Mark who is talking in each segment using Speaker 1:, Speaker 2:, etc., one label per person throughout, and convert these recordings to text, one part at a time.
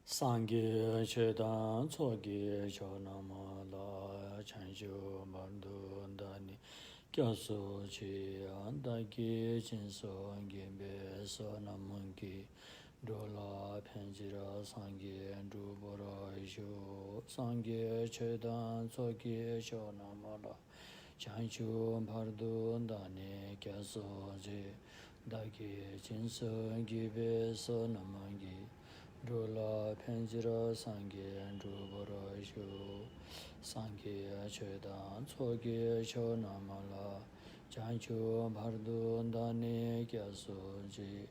Speaker 1: Sangye chedan tsoge chonama la chancho bardo dani kyaso chi andaki jinso gembe so namungi dola penjira sangye drubora isho sangye chedan tsoge chonama la chancho bardo dani kyaso chi daki jinso gembe so namungi Drula Penjira Sangye Drubara Shu Sangye Chedan Tsoge Cho Namala Chanchu Bardu Dani Kyaso Ji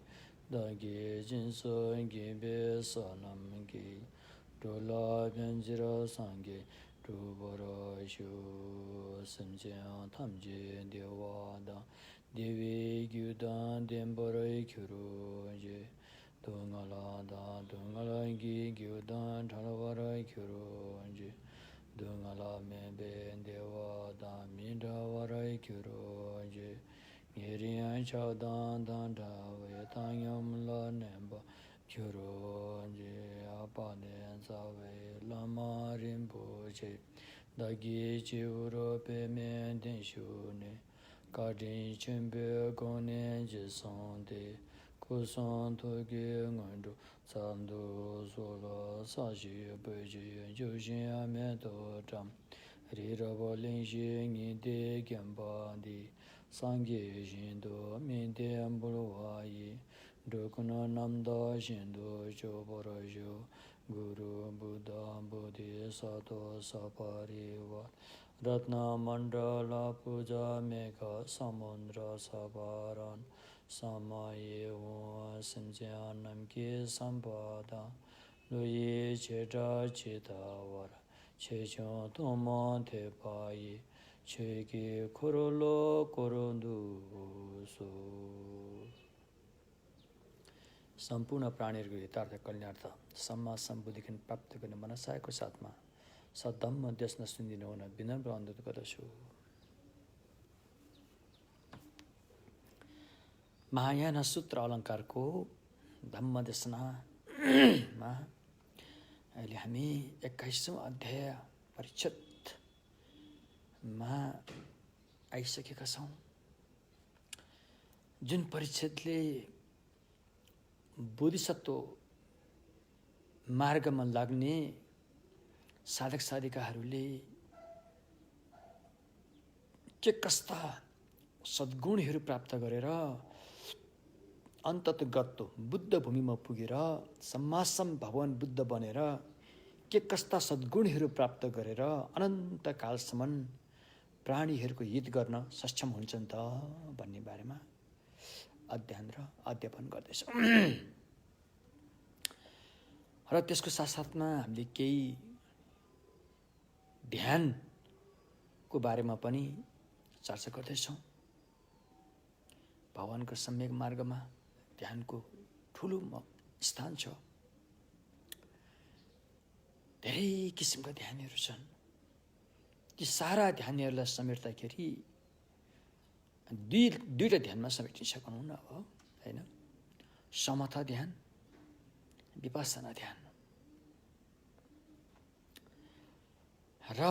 Speaker 1: Dagi Jinso Gibe Sanam Gi Drula Penjira Sangye Drubara Shu Simjian Tamji Dewada Devi Gyudan Dembara Kyuru Ji Dungala da dungala gi gyudan thalavara kyuronji dungala mebe dewa da midavara kyuronji ngiriyan chaudan dan dhawe tanyam la nemba kyuronji apane zawe lama rinpoche dagi chivuro pe men den shune kadin chimbe gone jisonde Kusan toge ngandu samdo sola sashi beji yujin ame to jam rirabo lingshi ngide gyambandi sangye shindo minde ambulwayi dukuna namda shindo chobarajo guru buddha bodhi sato sapariva Ratna Mandala Puja Meka Samundra Sabaran Samaye Wa Simjyanam Ki Sampada Luye Cheta Chitawara Chechon Toma Tepaye Cheki Kurolo Kurundu Su सम्पूर्ण प्राणीहरूको हितार्थ कल्याणार्थ सम्मा सम्बुद्धिखिन प्राप्त गर्ने मनसायको साथमा सद्धम्म देश नसुनिदिनु हुन विनम्र अनुरोध गर्दछु महायान सूत्र अलङ्कारको धम्म देशनामा अहिले हामी 21औं अध्याय परिच्छेदमा आइसकेका छौं जुन परिच्छेदले बोधिसत्व मार्गमा लाग्ने साधक साधिकाहरूले के कस्ता सद्गुणहरू प्राप्त गरेर अन्ततगत बुद्ध भूमिमा पुगेर सम्मासम भगवान बुद्ध बनेर के कस्ता सद्गुणहरू प्राप्त गरेर अनन्त कालसम्म प्राणीहरूको हित गर्न सक्षम हुन्छन् त भन्ने बारेमा अध्ययन र अध्यापन गर्दैछौँ र त्यसको साथसाथमा हामीले केही ध्यानको बारेमा पनि चर्चा गर्दैछौँ भगवानको सम्यक मार्गमा ध्यानको ठुलो स्थान छ धेरै किसिमका ध्यानहरू छन् ती सारा ध्यानहरूलाई समेट्दाखेरि दुईटा ध्यानमा समेटिन सक्नुहुन्न अब हैन समथा ध्यान विपස්සना ध्यान र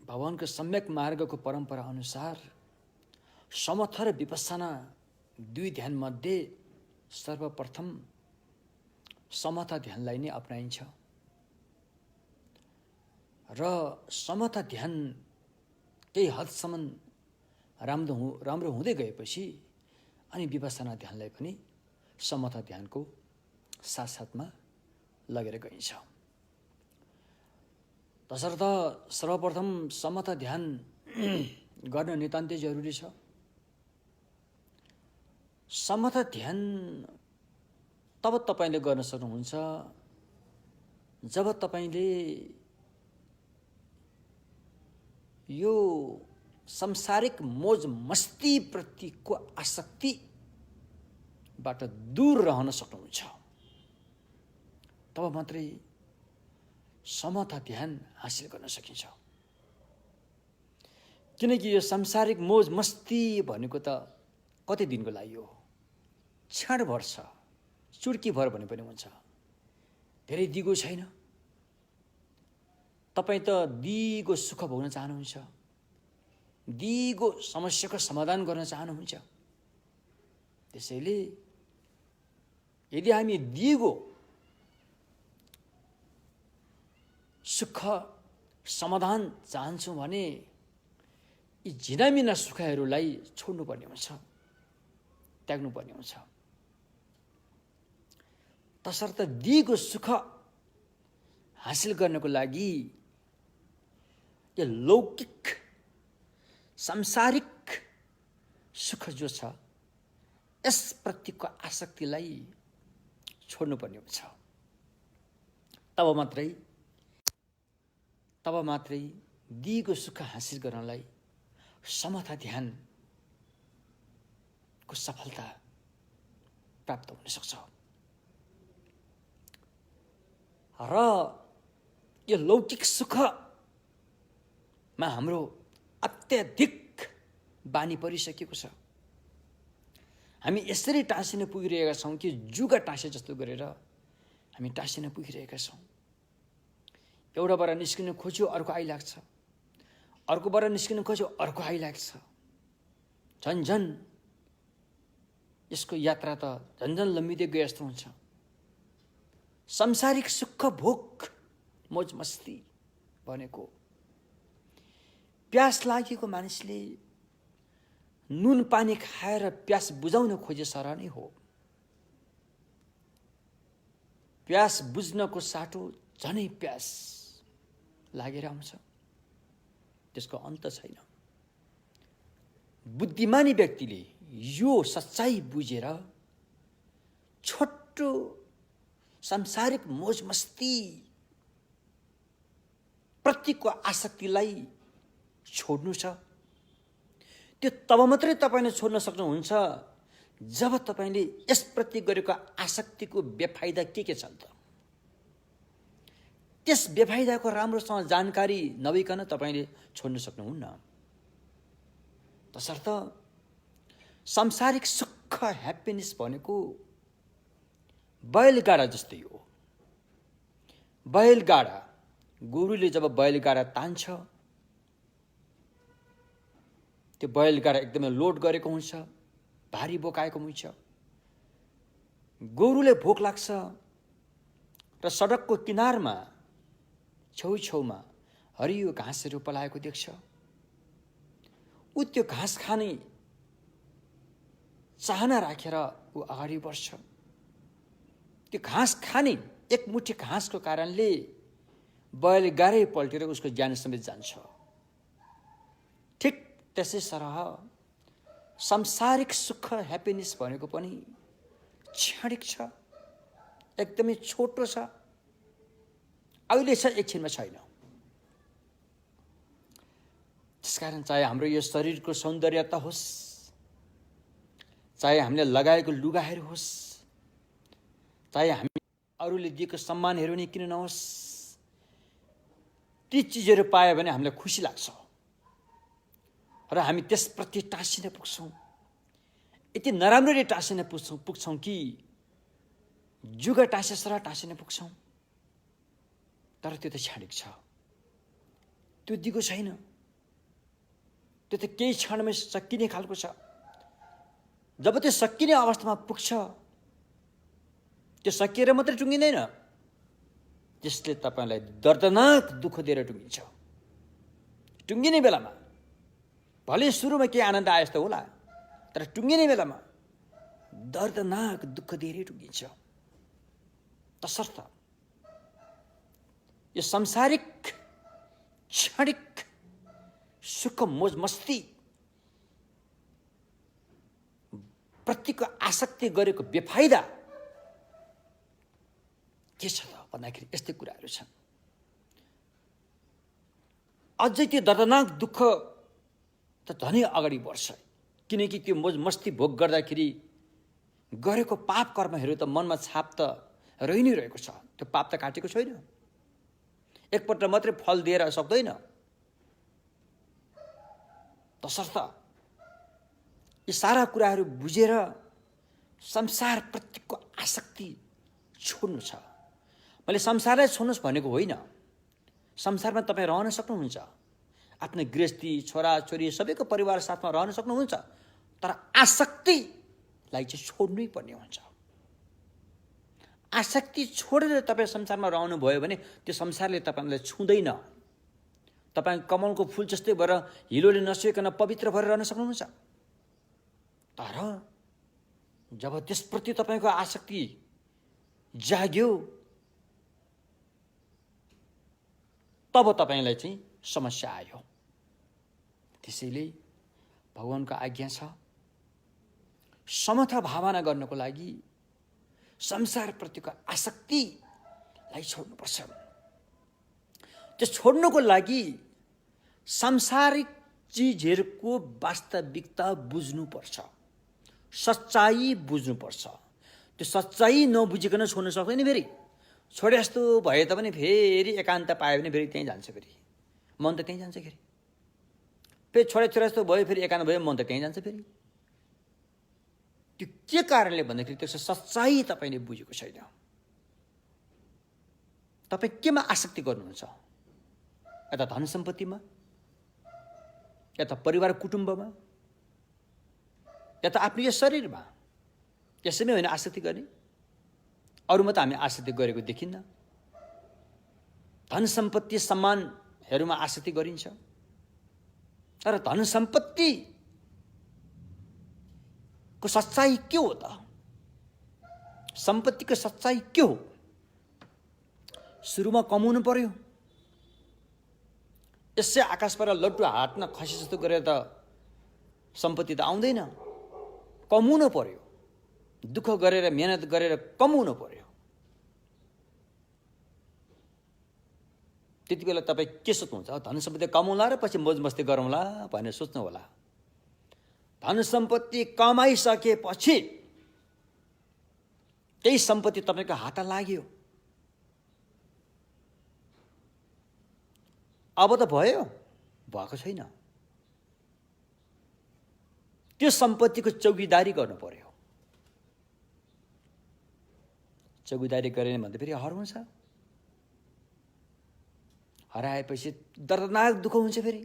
Speaker 1: भगवानको सम्यक मार्गको परम्परा अनुसार समथा र विपස්සना दुई ध्यान मध्ये सर्वप्रथम समथा ध्यानलाई नै अपनाइन्छ र समथा ध्यान केही हदसम्म राम्रो हुँदै गएपछि अनि विपස්සना ध्यानलाई पनि समथा ध्यानको साथसाथमा लगेर गइन्छ तसर्थ सर्वप्रथम समथा ध्यान गर्न नितान्तै जरुरी छ समथा ध्यान तब तपाईले गर्न सक्नुहुन्छ जब तपाईले यो सांसारिक मोज मस्ती प्रतिको आसक्तिबाट दूर रहन सक्नुहुन्छ तब मात्रै समथा ध्यान हासिल गर्न सकिन्छ किनकि यो सांसारिक मोज मस्ती भनेको त कति दिनको लागि हो क्षणभर छ चुड्की भर भने पनि हुन्छ धेरै दिगो छैन। तपाईँ त दिगो सुख भोग्न चाहनुहुन्छ, दिगो समस्याको समाधान गर्न चाहनुहुन्छ। त्यसैले यदि हामी दिगो सुख समाधान चाहन्छौँ भने यी झिनामिना सुखहरूलाई छोड्नुपर्ने हुन्छ, त्याग्नुपर्ने हुन्छ। तसर्थ दिगो सुख हासिल गर्नको लागि यो लौकिक सांसारिक सुख जो छ यसप्रतिको आसक्तिलाई छोड्नुपर्ने हुन्छ। तब मात्रै दिगो सुख हासिल गर्नलाई समता ध्यानको सफलता प्राप्त हुन सक्छ। र यो लौकिक सुखमा हाम्रो अत्याधिक बानी परिसकेको छ। हामी यसरी टाँसिन पुगिरहेका छौँ कि जुगा टाँसे जस्तो गरेर हामी टाँसिन पुगिरहेका छौँ। एउटाबाट निस्किन खोज्यो अर्को आइलाग्छ, अर्कोबाट निस्किन खोज्यो अर्को आइलाग्छ। झन्झन यसको यात्रा त झन्झन लम्बिँदै गए जस्तो हुन्छ। सांसारिक सुख भोग मोज मस्ती भनेको प्यास लागेको मानिसले नुन पानी खाएर प्यास बुझाउन खोजे सरह नै हो। प्यास बुझ्नको साटो झनै प्यास लागेर आउँछ, त्यसको अन्त छैन। बुद्धिमानी व्यक्तिले यो सच्चाइ बुझेर छोटो सांसारिक मोज मस्ती प्रतिको आसक्तिलाई छोड्नु छ। त्यो तब मात्रै तपाईँले छोड्न सक्नुहुन्छ जब तपाईँले यसप्रति गरेको आसक्तिको बेफाइदा के छ त त्यस बेफाइदाको राम्रोसँग जानकारी नभइकन तपाईँले छोड्न सक्नुहुन्न। तसर्थ सांसारिक सुख ह्याप्पिनेस भनेको बैलगाडा जस्तै हो। बैलगाडा, गोरुले जब बैलगाडा तान्छ त्यो बैलगाडा एकदमै लोड गरेको हुन्छ, भारी बोकाएको हुन्छ। गोरुले भोक लाग्छ र सडकको किनारमा छेउछेउमा हरियो घाँसहरू पलाएको देख्छ। ऊ त्यो घाँस खाने चाहना राखेर ऊ अगाडि बढ्छ। त्यो घाँस खाने एक मुठी घाँसको कारणले बैलगाडै पल्टेर उसको ज्यान समेत जान्छ। ठिक त्यसै सरह सांसारिक सुख ह्याप्पिनेस भनेको पनि क्षणिक छ, एकदमै छोटो छ, अहिले छ, एकछिनमा छैन। त्यसकारण चाहे हाम्रो यो शरीरको सौन्दर्यता होस्, चाहे हामीले लगाएको लुगाहरू होस्, चाहे हामी अरूले दिएको सम्मानहरू नै किन नहोस्, ती चिजहरू पायो भने हामीलाई खुसी लाग्छ र हामी त्यसप्रति टाँसिन पुग्छौँ। यति नराम्ररी टाँसिन पुग्छौँ कि जुगा टाँसे सरह टाँसिन पुग्छौँ। तर त्यो त क्षणिक छ, त्यो दिगो छैन, त्यो त केही क्षणमै सकिने खालको छ। जब त्यो सकिने अवस्थामा पुग्छ त्यो सकिएर मात्रै टुङ्गिँदैन, त्यसले तपाईँलाई दर्दनाक दुःख दिएर टुङ्गिन्छ। टुङ्गिने बेलामा भले सुरुमा केही आनन्द आए जस्तो होला, तर टुङ्गिने बेलामा दर्दनाक दुःख दिएर टुङ्गिन्छ। तसर्थ यो सांसारिक क्षणिक सुख मोज मस्ती प्रतिको आसक्ति गरेको बेफाइदा के छ त भन्दाखेरि यस्तै कुराहरू छन्। अझै त्यो दर्दनाक दुःख त धनै अगाडि बढ्छ, किनकि त्यो मोज मस्ती भोग गर्दाखेरि गरेको पाप कर्महरू त मनमा छाप त रहि नै रहेको छ। त्यो पाप त काटेको छैन, एकपल्ट मात्रै फल दिएर सक्दैन। तसर्थ यी सारा कुराहरू बुझेर संसारप्रतिको आसक्ति छोड्नु छ, मैले संसारलाई छोड्नुहोस् भनेको होइन। संसारमा तपाईँ रहन सक्नुहुन्छ, आफ्नो गृहस्थी, छोराछोरी सबैको परिवार साथमा रहन सक्नुहुन्छ, तर आसक्तिलाई चाहिँ छोड्नै पर्ने हुन्छ। आसक्ति छोडेर तपाईँ संसारमा रहनुभयो भने त्यो संसारले तपाईँलाई छुँदैन। तपाईँ कमलको फुल जस्तै भएर हिलोले नसुइकन पवित्र भएर रहन सक्नुहुन्छ। तर जब त्यसप्रति तपाईँको आसक्ति जाग्यो तब तपाईँलाई चाहिँ समस्या आयो। त्यसैले भगवानको आज्ञा छ, समता भावना गर्नको लागि संसारप्रतिको आसक्तिलाई छोड्नुपर्छ। त्यो छोड्नुको लागि सांसारिक चिजहरूको वास्तविकता बुझ्नुपर्छ, सच्चाइ बुझ्नुपर्छ। त्यो सच्चाइ नबुझिकन छोड्न सक्दैन। फेरि छोडे जस्तो भए तापनि फेरि एकान्त पायो भने फेरि त्यहीँ जान्छ, फेरि मन त त्यहीँ जान्छ। फेरि छोडे जस्तो भयो, फेरि एकान्त भयो, मन त त्यहीँ जान्छ। फेरि त्यो के कारणले भन्दाखेरि त्यसको सच्चाइ तपाईँले बुझेको छैन। तपाईँ केमा आसक्ति गर्नुहुन्छ? या त धन सम्पत्तिमा, या त परिवार कुटुम्बमा, या त आफ्नो यो शरीरमा। यसैमै होइन आसक्ति गर्ने, अरूमा त हामी आसक्ति गरेको देखिन्न। धन सम्पत्ति सम्मानहरूमा आसक्ति गरिन्छ, तर धन सम्पत्तिको सच्चाइ के हो त? सम्पत्तिको सच्चाइ के हो? सुरुमा कमाउनु पर्यो। यसै आकाशबाट लड्डु हातमा खसी जस्तो गरेर त सम्पत्ति त आउँदैन। कमाउनु पर्यो, दुःख गरेर मेहनत गरेर कमाउनु पर्यो। त्यति बेला तपाईँ के सोच्नुहुन्छ? धन सम्पत्ति कमाउला र पछि मोज मस्ती गरौँला भनेर सोच्नु होला। धन सम्पत्ति कमाइसकेपछि त्यही सम्पत्ति तपाईँको हात लाग्यो, अब त भयो, भएको छैन। त्यो सम्पत्तिको चौकीदारी गर्नु पर्यो। चौकीदारी गरेन भन्दा फेरि हराउँछ। हराएपछि दर्दनाक दुःख हुन्छ। फेरि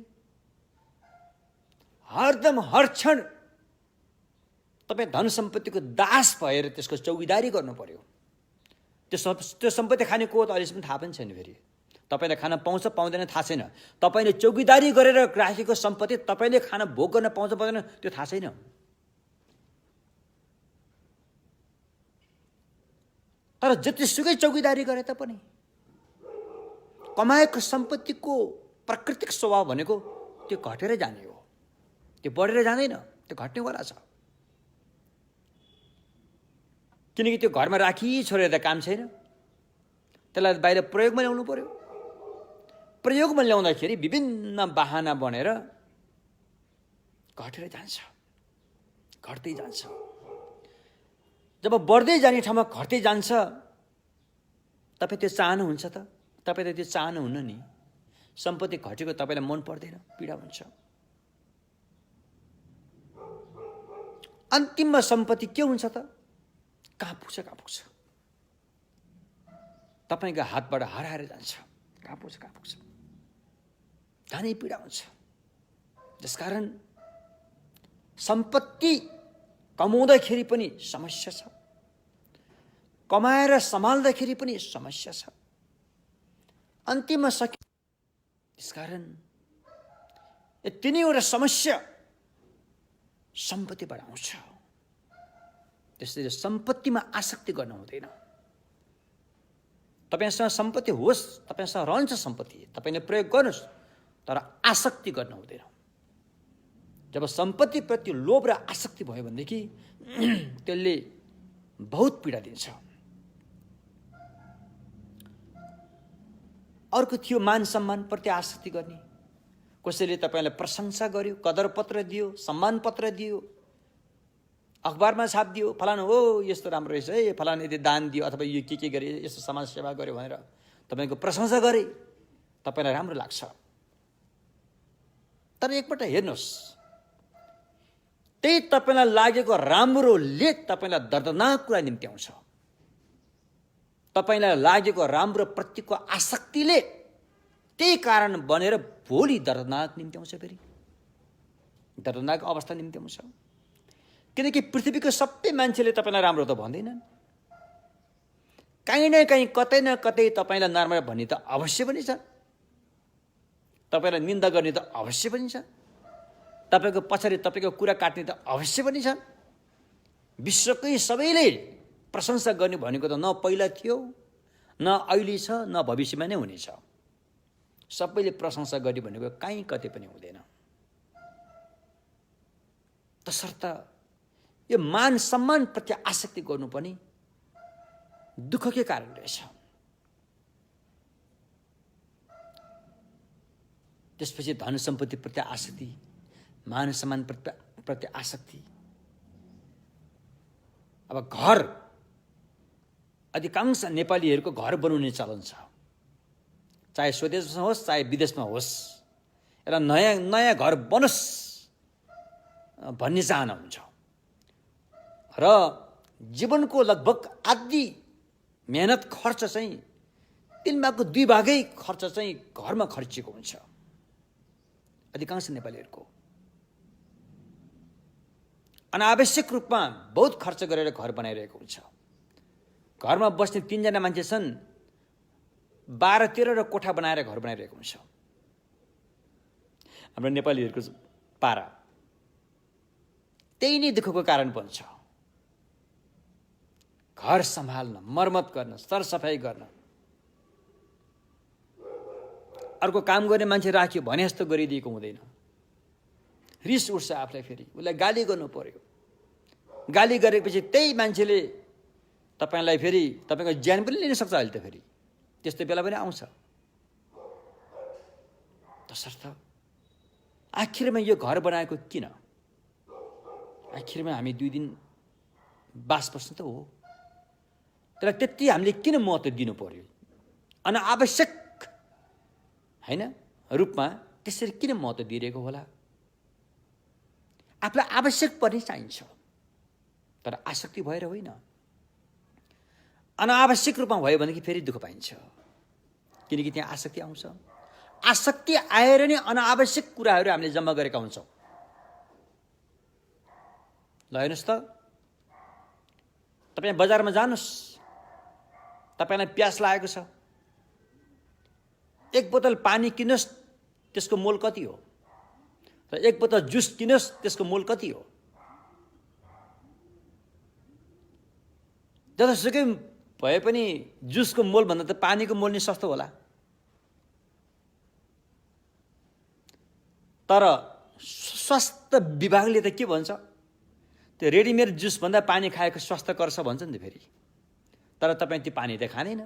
Speaker 1: हरदम हर क्षण तपाईँ धन सम्पत्तिको दास भएर त्यसको चौकीदारी गर्नु पर्यो। त्यो सम्पत्ति खाने को त अहिलेसम्म थाहा पनि छैन। फेरि तपाईँले खान पाउँछ पाउँदैन थाहा छैन। तपाईँले चौकीदारी गरेर राखेको सम्पत्ति तपाईँले खान भोग गर्न पाउँछ पाउँदैन त्यो थाहा छैन। तर जतिसुकै चौकीदारी गरे तापनि कमाएको सम्पत्तिको प्राकृतिक स्वभाव भनेको त्यो घटेर जाने हो, त्यो बढेर जाँदैन, त्यो घट्नेवाला छ। किनकि त्यो घरमा राखी छोडेर त काम छैन, त्यसलाई बाहिर प्रयोगमा ल्याउनु पर्यो। प्रयोगमा ल्याउँदाखेरि विभिन्न बहाना बनेर घटेर जान्छ, घट्दै जान्छ। जब बढ्दै जाने ठाउँमा घट्दै जान्छ, तपाईँ त्यो चाहनुहुन्छ त? तपाईँले त्यो चाहनुहुन्न नि। सम्पत्ति घटेको तपाईँलाई मन पर्दैन, पीडा हुन्छ। अन्तिममा सम्पत्ति के हुन्छ त? कहाँ पुग्छ, कहाँ पुग्छ? तपाईँको हातबाट हराएर जान्छ। कहाँ पुग्छ, कहाँ पुग्छ? धनै पीडा हुन्छ। त्यसकारण सम्पत्ति कमाउँदाखेरि पनि समस्या छ, कमाएर सम्हाल्दाखेरि पनि समस्या छ, अन्तिममा सक्यो। त्यसकारण यो तिनैवटा समस्या सम्पत्तिबाट आउँछ। त्यसैले सम्पत्तिमा आसक्ति गर्न हुँदैन। तपाईँसँग सम्पत्ति होस्, तपाईँसँग रहन्छ सम्पत्ति, तपाईँले प्रयोग गर्नुहोस्, तर आसक्ति गर्न हुँदैन। जब सम्पत्तिप्रति लोभ र आसक्ति भयो भनेदेखि त्यसले बहुत पीडा दिन्छ। अर्को थियो मान सम्मानप्रति आसक्ति गर्ने। कसैले तपाईँलाई प्रशंसा गर्यो, कदर पत्र दियो, सम्मान पत्र दियो, अखबारमा छापिदियो, फलानु हो यस्तो राम्रो रहेछ है, फलानु यदि दान दियो अथवा यो के गरे, यस्तो समाज सेवा गर्यो भनेर तपाईँको प्रशंसा गरे, तपाईँलाई राम्रो लाग्छ। तर एकपल्ट हेर्नुहोस्, त्यही तपाईँलाई लागेको राम्रोले तपाईँलाई दर्दनाक कुरा निम्ति आउँछ। तपाईलाई लागेको राम्रो प्रतिको आसक्तिले त्यही कारण बनेर भोलि दर्दनाक निम्ति आउँछ, फेरि दर्दनाक अवस्था निम्ति आउँछ। किनकि पृथ्वीको सबै मान्छेले तपाईलाई राम्रो त भन्दैनन्, कहीँ न कहीँ कतै न कतै तपाईलाई नराम्रो भन्ने त अवश्य पनि छ, तपाईलाई निन्दा गर्ने त अवश्य पनि छ, तपाईको पछाडि तपाईको कुरा काट्ने त अवश्य पनि छ। विश्वकै सबैले प्रशंसा गर्ने भनेको त न पहिला थियो, न अहिले छ, न भविष्यमा नै हुनेछ। सबैले प्रशंसा गर्ने भनेको कहीँ कतै पनि हुँदैन। तसर्थ यो मान सम्मान प्रति आसक्ति गर्नु पनि दुःखकै कारण रहेछ। त्यसपछि धन सम्पत्ति प्रति आसक्ति, मान सम्मान प्रति आसक्ति। अब घर, अधिकांश नेपालीहरूको घर बनाउने चलन छ, चाहे स्वदेशमा होस् चाहे विदेशमा होस्, एउटा नयाँ नयाँ घर बनोस् भन्ने चाहना हुन्छ र जीवनको लगभग आधी मेहनत खर्च चाहिँ 3 भागको 2 भागै खर्च चाहिँ घरमा खर्चिएको हुन्छ अधिकांश नेपालीहरूको। अनावश्यक रूपमा बहुत खर्च गरेर घर बनाइरहेको हुन्छ। घरमा बस्ने 3 जना मान्छे छन्, 12-13 कोठा बनाएर घर बनाइरहेको हुन्छ। हाम्रो नेपालीहरूको पारा त्यही नै दुःखको कारण बन्छ। घर सम्हाल्न, मर्मत गर्न, सरसफाई गर्न, अर्को काम गर्ने मान्छे राख्यो भने जस्तो गरिदिएको हुँदैन। रिस उठ्छ आफूलाई, फेरि उसलाई गाली गर्नु पर्यो। गाली गरेपछि त्यही मान्छेले तपाईलाई फेरि तपाईको ज्यान पनि लिन सक्छ। अहिले त फेरि त्यस्तो बेला पनि आउँछ। तसर्थ आखिरमा यो घर बनाएको किन? आखिरमा हामी 2 दिन बास बस्नु त हो, तर त्यति हामीले किन महत्त्व दिनु पर्यो? अनावश्यक हैन रूपमा त्यसरी किन महत्त्व दिइरहेको होला? आफूलाई आवश्यक पर्ने चाहिन्छ, तर आसक्ति भएर होइन। अनावश्यक रूपमा भयो भनेदेखि फेरि दुःख पाइन्छ, किनकि त्यहाँ आसक्ति आउँछ। आसक्ति आएर नै अनावश्यक कुराहरू हामीले जम्मा गरेका हुन्छौँ। ल हेर्नुहोस् त, तपाईँ बजारमा जानुहोस्, तपाईलाई प्यास लागेको छ, 1 बोतल पानी किन्नुहोस्, त्यसको मोल कति हो? र 1 बोतल जुस किन्नुहोस्, त्यसको मोल कति हो? जतिसुकै भए पनि जुसको मोल भन्दा त पानीको मोल नै सस्तो होला। तर स्वास्थ्य विभागले त के भन्छ? त्यो रेडिमेड जुस भन्दा पानी खाएको स्वास्थ्यकर छ भन्छ नि त फेरि। तर तपाईँ त्यो पानी त खाँदैन,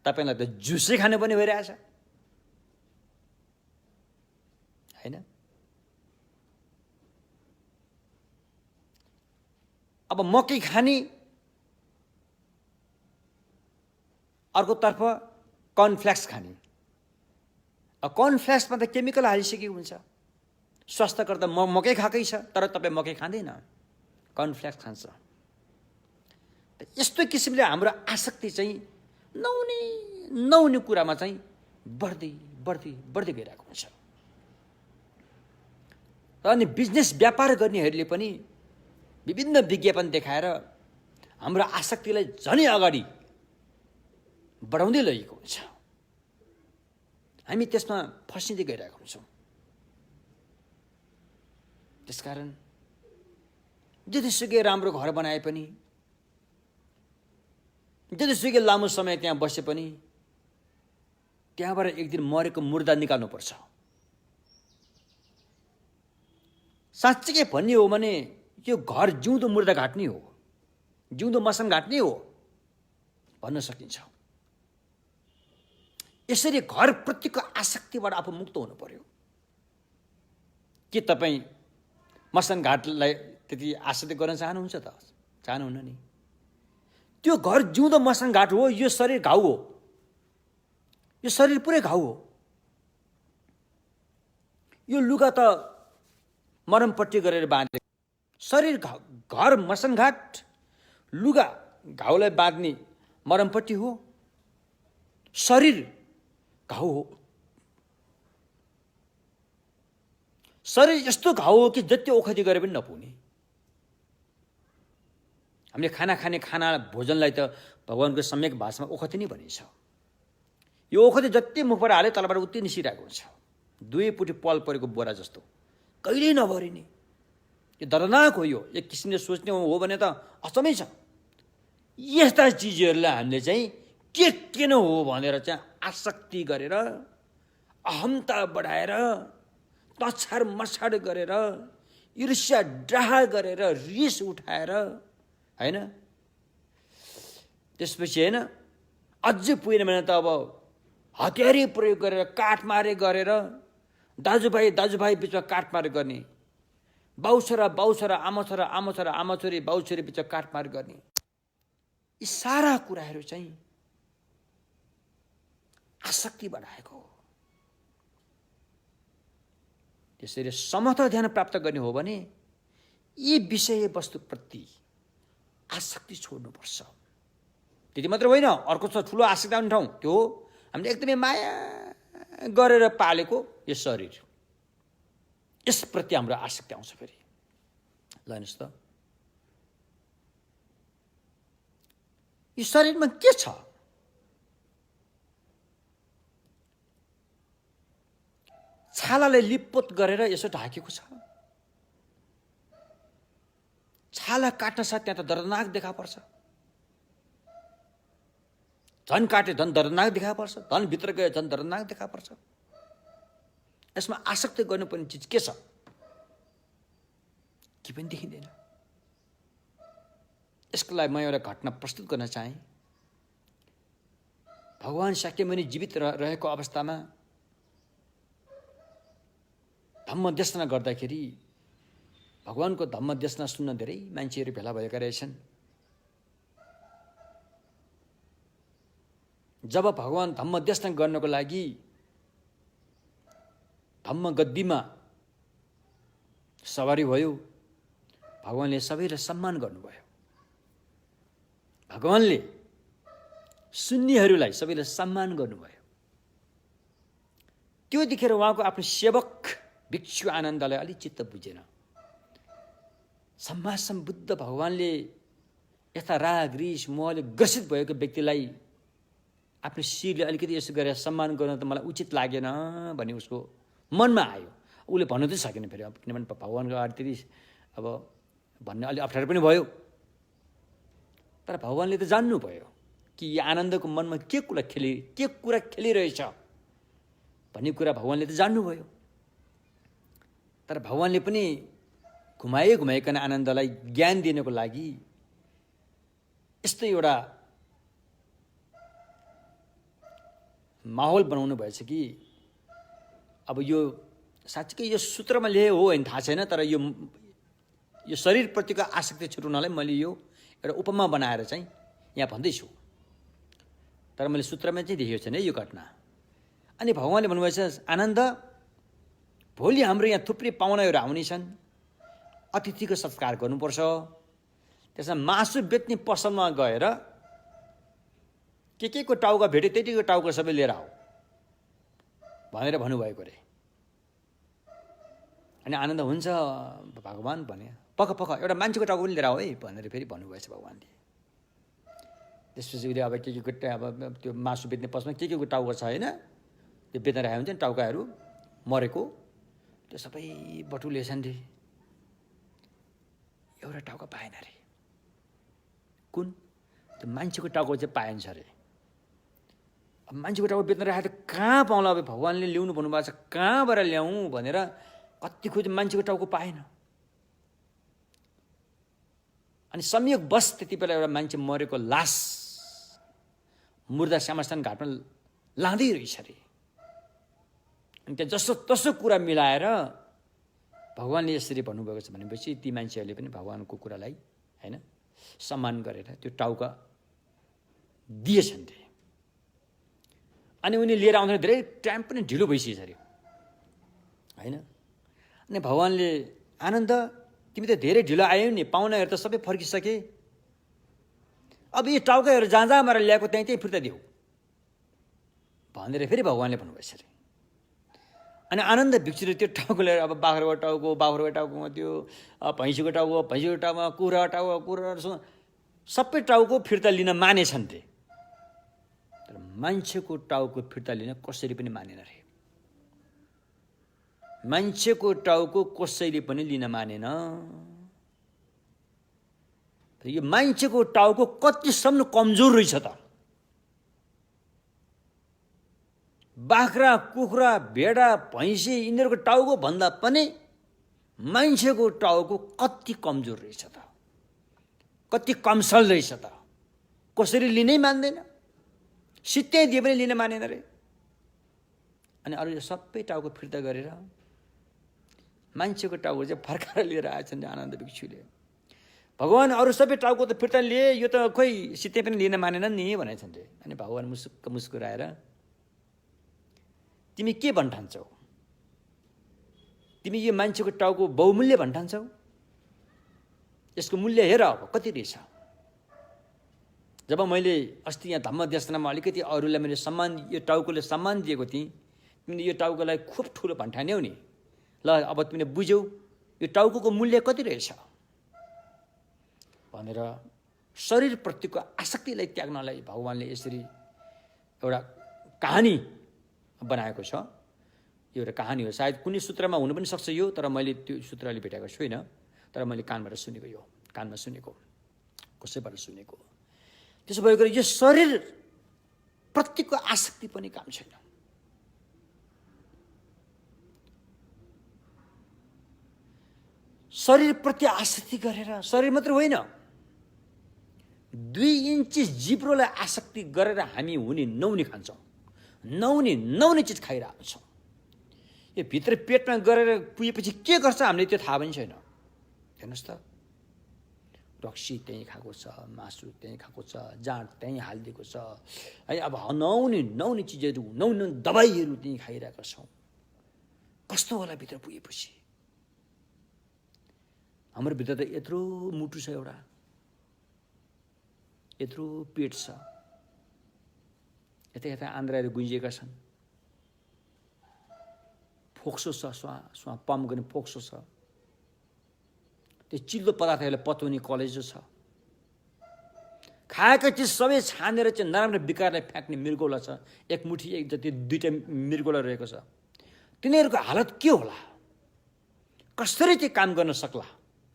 Speaker 1: तपाईलाई त जुसै खानु पनि भइरहेछ हैन? अब मकै खाने, अर्कोतर्फ कर्नफ्लेक्स खाने। अब कर्नफ्लेक्समा त केमिकल हालिसकेको हुन्छ। स्वास्थ्यकर त मकै खाएकै छ, तर तपाईँ मकै खाँदैन, कर्नफ्लेक्स खान्छ। यस्तो किसिमले हाम्रो आसक्ति चाहिँ नहुने कुरामा चाहिँ बढ्दै बढ्दै बढ्दै गइरहेको हुन्छ। र अनि बिजनेस व्यापार गर्नेहरूले पनि विभिन्न विज्ञापन देखाएर हाम्रो आसक्तिलाई झनै अगाडि बढाउँदै लगेको हुन्छ। हामी त्यसमा फसिँदै गइरहेका हुन्छौँ। त्यसकारण जतिसुकै राम्रो घर बनाए पनि, जतिसुकै लामो समय त्यहाँ बसे पनि, त्यहाँबाट एक दिन मरेको मुर्दा निकाल्नुपर्छ। साँच्चै भन्ने हो भने यो घर जिउँदो मुर्दा घाट नै हो, जिउँदो मसान घाट नै हो भन्न सकिन्छ। यसरी घर प्रतिको आसक्तिबाट आफू मुक्त हुनु पर्यो। के तपाईँ मसान घाटलाई त्यति आसक्ति गर्न चाहनुहुन्छ त? चाहनुहुन्न नि। त्यो घर जिउँदो मसान घाट हो, यो शरीर घाउ हो, यो शरीर पुरै घाउ हो। यो लुगा त मरमपट्टि गरेर बाँधे, शरीर घर मसान घाट, लुगा घाउलाई बाँध्ने मरमपट्टि हो, शरीर घाउ हो। शरीर यस्तो घाउ हो कि जति ओखती गरे पनि नपुग्ने। हामीले खाना खाने खाना भोजनलाई त भगवानको सम्यक भाषामा ओखती नै भनिन्छ। यो ओखती जति मुखबाट हाले तलबाट उति निस्किरहेको हुन्छ, दुईपुटी पल परेको बोरा जस्तो, कहिल्यै नभरिने। यो दर्दनाक हो। यो एक किसिमले सोच्ने हो भने त अचम्मै छ। यस्ता चिजहरूलाई हामीले चाहिँ के न हो भनेर चाहिँ आसक्ति गरेर, अहमता बढाएर, तछाड मछाड गरेर, ईर्ष्या डाह गरेर, रिस उठाएर, हैन, त्यसपछि हैन अझै पुगेन भने त अब हतियारै प्रयोग गरेर, काटमारे गरेर, दाजुभाइ बिचमा काटमार गर्ने, बाउछोरा आमाछोरी बाउछोरी बिचमा काटमार गर्ने, यी सारा कुराहरू चाहिँ आसक्ति बढाएको हो। त्यसैले समर्थ ध्यान प्राप्त गर्ने हो भने यी विषय वस्तुप्रति आसक्ति छोड्नुपर्छ। त्यति मात्र होइन, अर्को छ ठुलो आसक्ति आउने ठाउँ, त्यो हामीले एकदमै माया गरेर पालेको यो शरीर, यसप्रति हाम्रो आसक्ति आउँछ। फेरि ल हेर्नुहोस् त, यो शरीरमा के छ? छालाले लिपपोत गरेर यसो ढाकेको छ। छाला काट्न साथ त्यहाँ त दर्दनाक देखा पर्छ, झन् काटे झन् दर्दनाक देखा पर्छ, झन् भित्र गए झन् दर्दनाक देखा पर्छ। यसमा आसक्ति गर्नुपर्ने चिज के छ? के पनि देखिँदैन। यसको लागि म एउटा घटना प्रस्तुत गर्न चाहेँ। भगवान शाक्यमुनि जीवित रहेको अवस्थामा धम्म देशना गर्दाखेरि भगवानको धम्म देशना सुन्न धेरै मान्छेहरू भेला भएका रहेछन्। जब भगवान धम्म देशना गर्नको लागि धम्म गद्दीमा सवारी भयो, भगवानले सबैलाई सम्मान गर्नुभयो। भगवानले सुन्नेहरूलाई सबैलाई सम्मान गर्नुभयो। त्यो देखेर उहाँको आफ्नो सेवक भिक्षु आनन्दलाई अलि चित्त बुझेन। सम्मा सम्बुद्ध भगवानले यस्ता राग रिस मोहले ग्रसित भएको व्यक्तिलाई आफ्नो शिरले अलिकति यसो गरेर सम्मान गर्न त मलाई उचित लागेन भन्ने उसको मनमा आयो। उसले भन्नु चाहिँ सकेन फेरि, किनभने भगवानको अगाडि अब भन्ने अलि अप्ठ्यारो पनि भयो। तर भगवानले त जान्नुभयो कि यो आनन्दको मनमा के कुरा खेलिरहेछ भन्ने कुरा भगवानले त जान्नुभयो। तर भगवानले पनि घुमाइकन आनन्दलाई ज्ञान दिनको लागि यस्तो एउटा माहौल बनाउनु भएछ कि अब यो साँच्चीकै यो सूत्रमा लेखे हो होइन थाहा छैन, तर यो शरीरप्रतिको आसक्ति छुटाउनलाई मैले यो एउटा उपमा बनाएर चाहिँ यहाँ भन्दैछु। तर मैले सूत्रमा चाहिँ देखेको छैन यो घटना। अनि भगवानले भन्नुभएछ, आनन्द, भोलि हाम्रो यहाँ थुप्रै पाहुनाहरू आउनेछन्, अतिथिको सत्कार गर्नुपर्छ। त्यसमा मासु बेच्ने पसलमा गएर के को टाउका भेट्यो त्यतिको टाउका सबै लिएर आऊ भनेर भन्नुभएको रे। अनि आनन्द हुन्छ भगवान भने, पख एउटा मान्छेको टाउको पनि लिएर आऊ है भनेर फेरि भन्नुभएछ भगवानले। त्यसपछि उसले अब के अब त्यो मासु बेच्ने पसलमा के को टाउका छ होइन, त्यो बेच्न राखेको हुन्छ नि टाउकाहरू मरेको, त्यो सबै बटुलेछन् रे। एउटा टाउका पाएन अरे। कुन? त्यो मान्छेको टाउको चाहिँ पाइन्छ अरे। अब मान्छेको टाउको बेच्न राखेको त कहाँ पाउँला? अब भगवानले ल्याउनु भन्नुभएको छ, कहाँबाट ल्याउँ भनेर कति खोज्यो, मान्छेको टाउको पाएन। अनि संयोग बस त्यति बेला एउटा मान्छे मरेको लास मुर्दा श्यामस्थान घाटमा लाँदै रहेछ अरे। अनि त्यहाँ जसो तसो कुरा मिलाएर भगवानले यसरी भन्नुभएको छ भनेपछि ती मान्छेहरूले पनि भगवानको कुरालाई होइन सम्मान गरेर त्यो टाउका दिएछन् रे। अनि उनी लिएर आउँदा धेरै टाइम पनि ढिलो भइसकेछ अरे होइन। अनि भगवानले, आनन्द, तिमी त धेरै ढिलो आयौ नि, पाहुनाहरू त सबै फर्किसके, अब यो टाउका हेरेर जहाँ जहाँ मारेर ल्याएको त्यहीँ त्यहीँ फिर्ता दिऊ भनेर फेरि भगवान्ले भन्नुभएछ अरे। अनि आनन्द भिक्षुले त्यो टाउको लिएर अब बाख्राको टाउकोमा त्यो भैँसीको टाउकोमा कुखुराको सबै टाउको फिर्ता लिन मानेछन् रे, तर मान्छेको टाउको फिर्ता लिन कसरी पनि मानेन रे। मान्छेको टाउको कसैले पनि लिन मानेन। यो मान्छेको टाउको कतिसम्म कमजोर रहेछ त। बाख्रा कुखुरा भेडा भैँसी यिनीहरूको टाउको भन्दा पनि मान्छेको टाउको कति कमजोर रहेछ त, कति कमसल रहेछ त। कसरी लिनै मान्दैन, सित्तै दिए पनि लिन मानेन रे। अनि अरू यो सबै टाउको फिर्ता गरेर मान्छेको टाउको चाहिँ फर्काएर लिएर आएछन् आनन्द भिक्षुले। भगवान् अरू सबै टाउको त फिर्ता लिए, यो त खोइ सित्तै पनि लिन मानेनन् नि भनेछन् रे। अनि भगवान् मुस्कुक्क मुस्कुराएर तिमी के भन्ठान्छौ, तिमी यो मान्छेको टाउको बहुमूल्य भन्ठान्छौ, यसको मूल्य हेर अब कति रहेछ। जब मैले अस्ति यहाँ धम्म देशनामा अलिकति अरूलाई मैले सम्मान, यो टाउकोले सम्मान दिएको थिएँ, तिमीले यो टाउकोलाई खुब ठुलो भन्ठान्यौ नि, ल अब तिमीले बुझ्यौ यो टाउको मूल्य कति रहेछ भनेर शरीरप्रतिको आसक्तिलाई त्याग्नलाई भगवान्ले यसरी एउटा कहानी बनाएको छ। यो एउटा कहानी हो, सायद कुनै सूत्रमा हुनु पनि सक्छ यो, तर मैले त्यो सूत्रले भेटेको छुइनँ, तर मैले कानमा सुनेको कसैबाट सुनेको। त्यसो भएको यो शरीर प्रतिको आसक्ति पनि काम छैन। शरीरप्रति आसक्ति गरेर, शरीर मात्र होइन 2 इन्च जिब्रोलाई आसक्ति गरेर हामी हुने नहुने खान्छौँ, नहुने चिज खाइरहेको छौँ। यो भित्र पेटमा गरेर पुगेपछि के गर्छ हामीले त्यो थाहा पनि छैन। हेर्नुहोस् त, रक्सी त्यहीँ खाएको छ, मासु त्यहीँ खाएको छ, जाँड त्यहीँ हालिदिएको छ है। अब नहुने चिजहरू, नहुने दबाईहरू त्यहीँ खाइरहेका छौँ। कस्तो होला भित्र पुगेपछि। हाम्रो भित्र त यत्रो मुटु छ, एउटा यत्रो पेट छ, यता आन्द्राहरू गुन्जिएका छन्, फोक्सो छ, स्वा पम्प गर्ने फोक्सो छ, त्यो चिल्लो पदार्थहरूलाई पचाउने कलेजो छ, खाएका चिज सबै छानेर चाहिँ नराम्रो विकारलाई फ्याँक्ने मृगौला छ, एक मुठी एक जति 2टा मृगौला रहेको छ। तिनीहरूको हालत के होला, कसरी चाहिँ काम गर्न सक्ला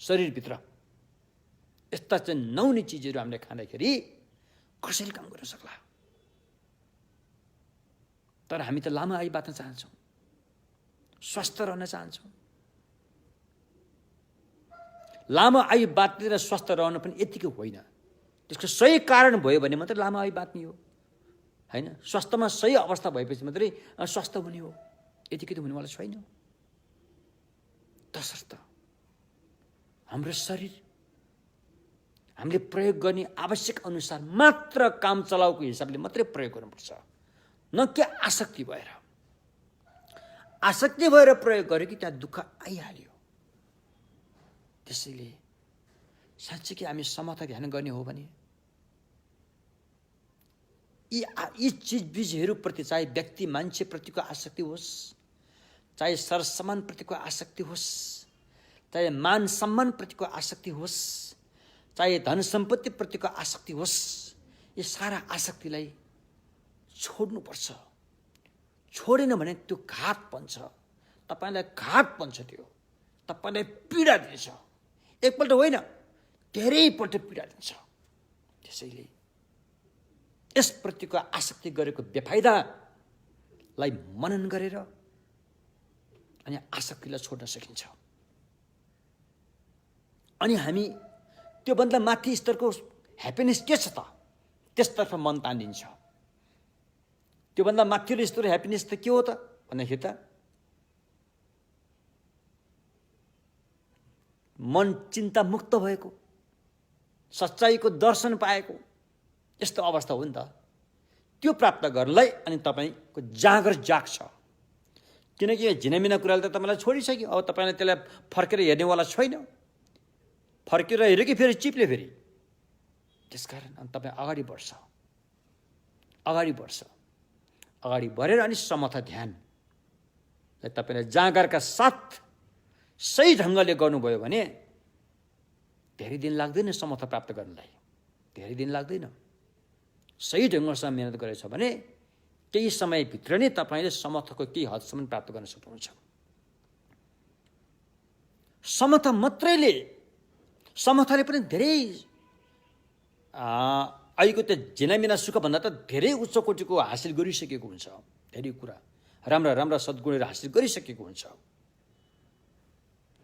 Speaker 1: शरीरभित्र। यस्ता चाहिँ नहुने चिजहरू हामीले खाँदाखेरि कसरी काम गर्न सक्ला। तर हामी त लामो आयु बाँच्न चाहन्छौँ, स्वस्थ रहन चाहन्छौँ। लामो आयु बाँच्ने र स्वस्थ रहन पनि यतिकै होइन, त्यसको सही कारण भयो भने मात्रै लामो आयु बाँच्ने हो होइन। स्वास्थ्यमा सही अवस्था भएपछि मात्रै स्वस्थ हुने हो, यतिकै त हुनेवाला छैन। तसर्थ हाम्रो शरीर हामीले प्रयोग गर्ने आवश्यक अनुसार मात्र काम चलाउको हिसाबले मात्रै प्रयोग गर्नुपर्छ, न कि आसक्ति भएर प्रयोग गर्यो कि त्यहाँ दुःख आइहाल्यो। त्यसैले साँच्चै हामी समता ध्यान गर्ने हो भने यी चिजबिजहरूप्रति, चाहे व्यक्ति मान्छेप्रतिको आसक्ति होस्, चाहे सरसम्मानप्रतिको आसक्ति होस्, चाहे मान सम्मानप्रतिको आसक्ति होस्, चाहे धन सम्पत्तिप्रतिको आसक्ति होस्, यो सारा आसक्तिलाई छोड्नुपर्छ। छोडेन भने त्यो घात बन्छ, तपाईँलाई घात बन्छ, त्यो तपाईँलाई पीडा दिन्छ। एकपल्ट होइन, धेरैपल्ट पीडा दिन्छ। त्यसैले यसप्रतिको आसक्ति गरेको बेफाइदालाई मनन गरेर अनि आसक्तिलाई छोड्न सकिन्छ। अनि हामी त्योभन्दा माथि स्तरको ह्याप्पिनेस के छ त, त्यसतर्फ मन तानिन्छ। त्योभन्दा माथिल्लो स्तरको ह्याप्पिनेस त के हो त भन्दाखेरि त मन चिन्ता मुक्त भएको, सच्चाइको दर्शन पाएको यस्तो अवस्था हो नि त। त्यो प्राप्त गर्नलाई अनि तपाईँको जाँगर जाग्छ। किनकि यो झिनामिना कुराले त तपाईँलाई छोडिसक्यो, अब तपाईँलाई त्यसलाई फर्केर हेर्नेवाला छैन। फर्केर हेऱ्यो कि फेरि चिप्ले, फेरि त्यसकारण अनि तपाईँ अगाडि बढेर अनि समर्थ ध्यान तपाईँले जाँगरका साथ सही ढङ्गले गर्नुभयो भने धेरै दिन लाग्दैन समर्थ प्राप्त गर्नलाई, धेरै दिन लाग्दैन। सही ढङ्गसँग मेहनत गरेछ भने केही समयभित्र नै तपाईँले समर्थको केही हदसम्म प्राप्त गर्न सक्नुहुन्छ। समर्थले पनि धेरै अहिलेको त्यो झिनामिना सुखभन्दा त धेरै उच्च कोटिको हासिल गरिसकेको हुन्छ, धेरै कुरा राम्रा सद्गुणहरू हासिल गरिसकेको हुन्छ।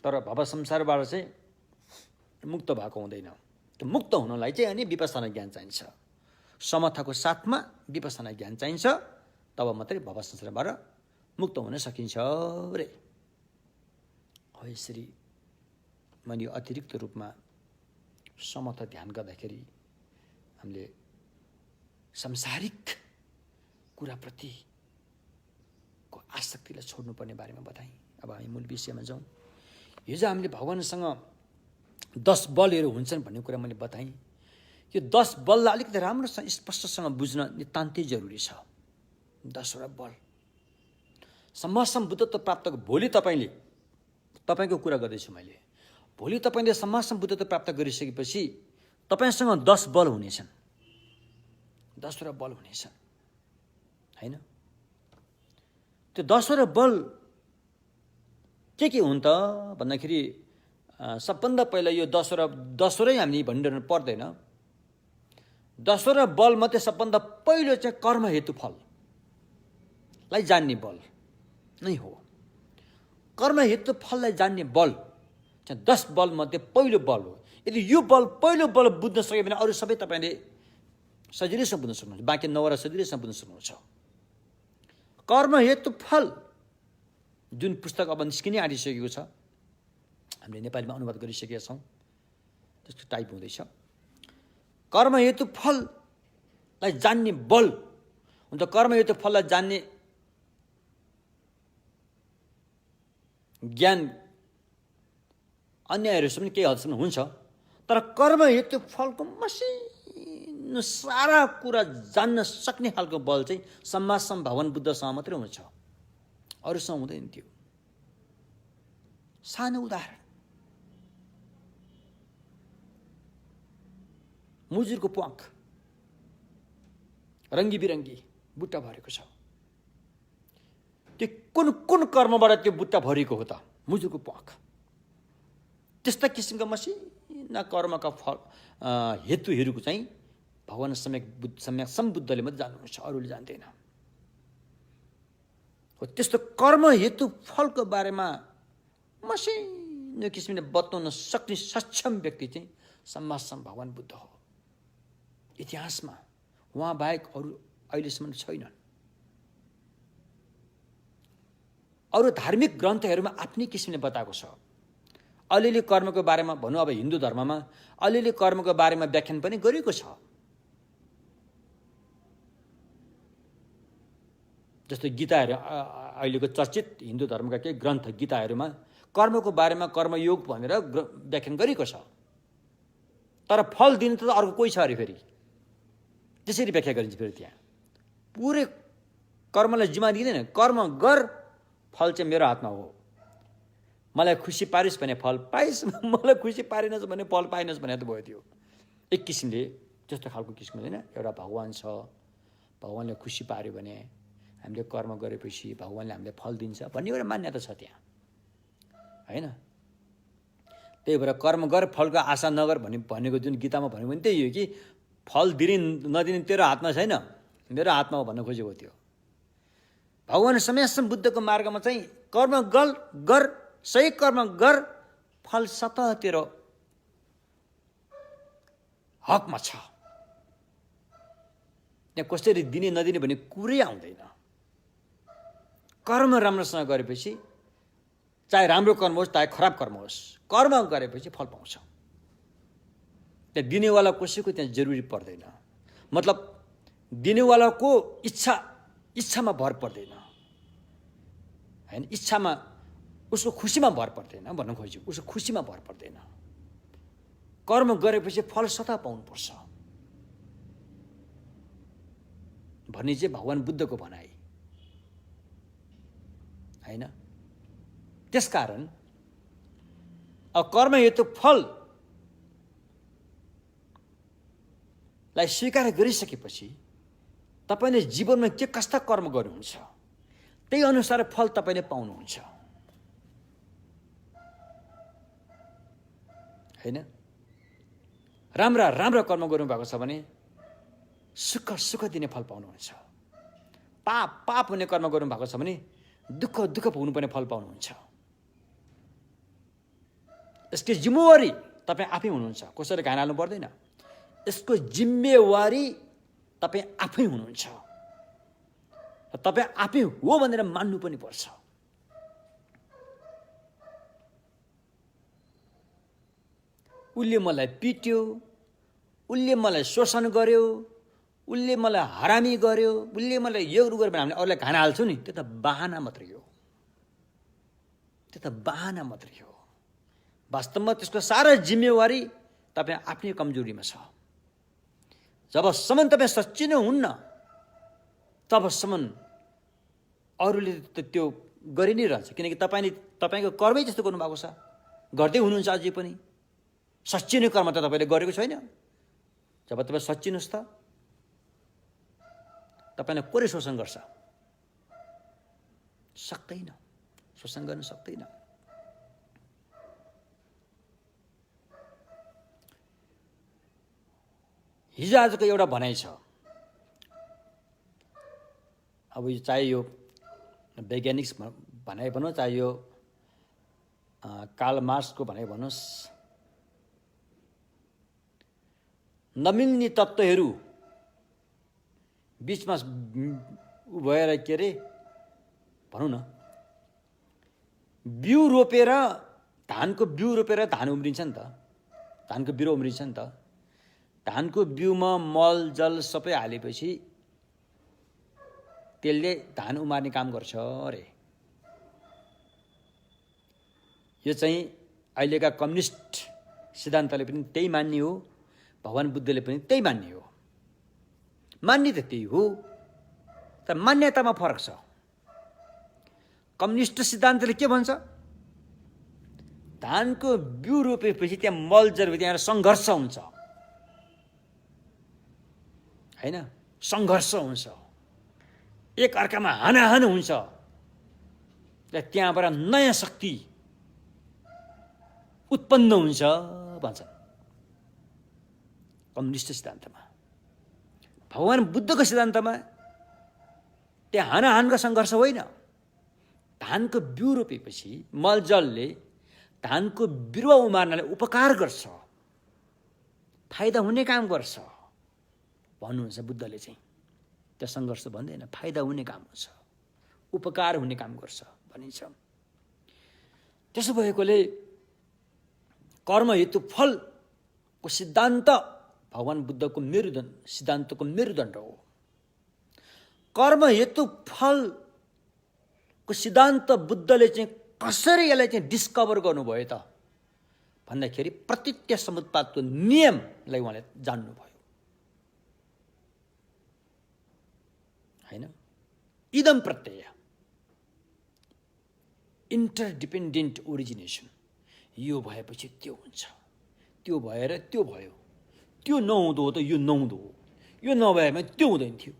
Speaker 1: तर भव संसारबाट चाहिँ मुक्त भएको हुँदैन। त्यो मुक्त हुनलाई चाहिँ अनि विपස්සना ज्ञान चाहिन्छ, समर्थको साथमा विपස්සना ज्ञान चाहिन्छ, तब मात्रै भव संसारबाट मुक्त हुन सकिन्छ रे। हो यसरी मैले अतिरिक्त रूपमा समर्थ ध्यान गर्दाखेरि हामीले सांसारिक कुराप्रतिको आसक्तिलाई छोड्नुपर्ने बारेमा बताएँ। अब हामी मूल विषयमा जाउँ। हिजो हामीले भगवानसँग 10 बलहरू हुन्छन् भन्ने कुरा मैले बताएँ। यो 10 बललाई अलिकति राम्रोसँग स्पष्टसँग बुझ्न नितान्तै जरुरी छ। 10वटा बल सम्मासम बुद्धत्व प्राप्त भोलि तपाईँको कुरा गर्दैछु मैले। भोलि तपाईँले सम्मासम बुद्धत्व प्राप्त गरिसकेपछि तपाईँसँग 10 बल हुनेछन्, 10वटा बल हुनेछन् होइन। त्यो 10वटा बल के हुन् त भन्दाखेरि सबभन्दा पहिला यो 10वटै हामी भनिरहनु पर्दैन। 10वटा बल मध्ये सबभन्दा पहिलो चाहिँ कर्म हेतु फललाई जान्ने बल नै हो। कर्म हेतु फललाई जान्ने बल चाहिँ 10 बल मध्ये पहिलो बल हो। यदि यो पहिलो बल बुझ्न सक्यो भने अरू सबै तपाईँले सजिलैसँग बुझ्न सक्नुहुन्छ, बाँकी 9वटा सजिलैसँग बुझ्न सक्नुहुन्छ। कर्म हेतु फल जुन पुस्तक अब निस्किनै आँटिसकेको छ, हामीले नेपालीमा अनुवाद गरिसकेका छौँ, त्यसको टाइप हुँदैछ। कर्म हेतु फललाई जान्ने बल हुन्छ। कर्म हेतु फललाई जान्ने ज्ञान अन्यहरूसँग पनि केही हदसम्म हुन्छ, तर कर्म हेतु फलको मसिनो सारा कुरा जान्न सक्ने खालको बल चाहिँ सम्मासम भगवान बुद्धसँग मात्रै हुन्छ, अरूसँग हुँदैन। त्यो सानो उदाहरण, मुजुरको प्वाख रङ्गी बिरङ्गी बुट्टा भरेको छ। त्यो कुन कर्मबाट त्यो बुट्टा भरिएको हो त? मुजुरको प्वाख। त्यस्ता किसिमका मसिना कर्मका फल हेतुहरूको चाहिँ भगवान सम्यक सम्बुद्धले मात्रै जान्नुहुन्छ, अरूले जान्दैन। हो त्यस्तो कर्म हेतु फलको बारेमा मसिनो किसिमले बताउन सक्ने सक्षम व्यक्ति चाहिँ सम्मासम भगवान बुद्ध हो। इतिहासमा उहाँ बाहेक अरू अहिलेसम्म छैनन्। अरू धार्मिक ग्रन्थहरूमा आफ्नै किसिमले बताएको छ। अलिअलि कर्मको बारेमा भनौँ, अब हिन्दू धर्ममा अलिअलि कर्मको बारेमा व्याख्यान पनि गरिएको छ। जस्तो गीताहरू, अहिलेको चर्चित हिन्दू धर्मका केही ग्रन्थ गीताहरूमा कर्मको बारेमा कर्मयोग भनेर व्याख्यान गरिएको छ। तर फल दिने त अर्को कोही छ अरे, फेरि त्यसरी व्याख्या गरिन्छ। फेरि त्यहाँ पुरै कर्मलाई जिम्मा दिँदैन। कर्म गर, फल चाहिँ मेरो हातमा हो। मलाई खुसी पारिस् भने फल पाइस्, मलाई खुसी पारिनस् भने फल पाइनस् भने त भयो। त्यो एक किसिमले त्यस्तो खालको किसिम होइन। एउटा भगवान छ, भगवानले खुसी पार्यो भने हामीले कर्म गरेपछि भगवानले हामीलाई फल दिन्छ भन्ने एउटा मान्यता छ त्यहाँ होइन। त्यही भएर कर्म गर फलको आशा नगर भनेको जुन गीतामा भन्यो भने त्यही हो कि फल दिने नदिने तेरो हातमा छैन, मेरो हातमा हो भन्न खोजेको थियो। भगवान सम्यसम बुद्धको मार्गमा चाहिँ कर्म गर, सही कर्म गर, फल स्वतः तेरो हकमा छ। त्यहाँ कसरी दिने नदिने भन्ने कुरै आउँदैन। कर्म राम्रोसँग गरेपछि, चाहे राम्रो कर्म होस् चाहे खराब कर्म होस्, कर्म गरेपछि फल पाउँछ। त्यहाँ दिनेवाला कसैको त्यहाँ जरुरी पर्दैन। मतलब दिनेवालाको इच्छामा भर पर्दैन होइन, इच्छामा उसको खुसीमा भर पर्दैन भन्न खोज्यो। उसको खुसीमा भर पर्दैन। कर्म गरेपछि फल स्वतः पाउनुपर्छ। भन्ने चाहिँ भगवान बुद्धको भनाइ हैन। त्यसकारण कर्म हेतु फललाई स्वीकार गरिसकेपछि तपाईले जीवनमा के कस्ता कर्म गर्नुहुन्छ त्यही अनुसार फल तपाईले पाउनुहुन्छ हैन। राम्रा कर्म गर्नुभएको छ भने सुख दिने फल पाउनुहुन्छ। पाप हुने कर्म गर्नुभएको छ भने दुःख हुनुपर्ने फल पाउनुहुन्छ। यसको जिम्मेवारी तपाईँ आफै हुनुहुन्छ, कसैले घान हाल्नु पर्दैन। यसको जिम्मेवारी तपाईँ आफै हुनुहुन्छ, तपाईँ आफै हो भनेर मान्नु पनि पर्छ। उसले मलाई पिट्यो, उसले मलाई शोषण गर्यो, उसले मलाई हरामी गर्यो, उसले मलाई यो गर्यो भने हामीले अरूलाई घान हाल्छौँ नि, त्यो त बाहना मात्रै हो, त्यो त बाहना मात्रै हो। वास्तवमा त्यसको सारा जिम्मेवारी तपाईँ आफ्नै कमजोरीमा छ। जबसम्म तपाईँ सच्चिनै हुन्न तबसम्म अरूले त त्यो गरि नै रहन्छ, किनकि तपाईँको कर्मै त्यस्तो गर्नुभएको छ, गर्दै हुनुहुन्छ अझै पनि। सच्चिने कर्म त तपाईँले गरेको छैन। जब तपाईँ सच्चिनुहोस् त तपाईँलाई कसले शोषण गर्छ? सक्दैन, शोषण गर्न सक्दैन। हिजो आजको एउटा भनाइ छ, अब यो चाहे यो वैज्ञानिक भनाइ भनौँ, चाहे यो कार्ल मार्क्सको भनाइ भनोस्, नमिल्ने तत्त्वहरू बीचमा भएर के अरे भनौँ न, बिउ रोपेर धानको बिउ रोपेर धान उम्रिन्छ नि त, धानको बिरुवा उम्रिन्छ नि त। धानको बिउमा मल जल सबै हालेपछि त्यसले धान उमार्ने काम गर्छ अरे। यो चाहिँ अहिलेका कम्युनिस्ट सिद्धान्तले पनि त्यही मान्ने हो, भगवान बुद्धले पनि त्यही मान्ने हो। मान्ने त त्यही हो, तर मान्यतामा फरक छ। कम्युनिस्ट सिद्धान्तले के भन्छ? धानको बिउ रोपेपछि त्यहाँ मलजल त्यहाँ सङ्घर्ष हुन्छ हैन, सङ्घर्ष हुन्छ, एक अर्कामा हानाहान हुन्छ, त्यहाँबाट नयाँ शक्ति उत्पन्न हुन्छ भन्छ कम्युनिस्ट सिद्धान्तमा। भगवान बुद्धको सिद्धान्तमा त्यहाँ हानाहानको सङ्घर्ष होइन। धानको बिउ रोपेपछि मलजलले धानको बिरुवा उमार्नलाई उपकार गर्छ, फाइदा हुने काम गर्छ भन्नुहुन्छ बुद्धले चाहिँ। त्यो सङ्घर्ष भन्दैन, फाइदा हुने काम हुन्छ, उपकार हुने काम गर्छ भनिन्छ। त्यसो भएकोले कर्म हेतु फलको सिद्धान्त भगवान बुद्धको सिद्धान्तको मेरुदण्ड हो। कर्म हेतु फलको सिद्धान्त बुद्धले चाहिँ कसरी यसलाई चाहिँ डिस्कभर गर्नुभयो त भन्दाखेरि प्रतीत्य समुत्पादको नियमलाई उहाँले जान्नुभयो हैन। इदम प्रत्यय, इन्टरडिपेन्डेन्ट ओरिजिनेसन, यो भएपछि त्यो हुन्छ, त्यो भएर त्यो भयो, त्यो नहुँदो हो त यो नहुँदो हो, यो नभएमा त्यो हुँदैन थियो।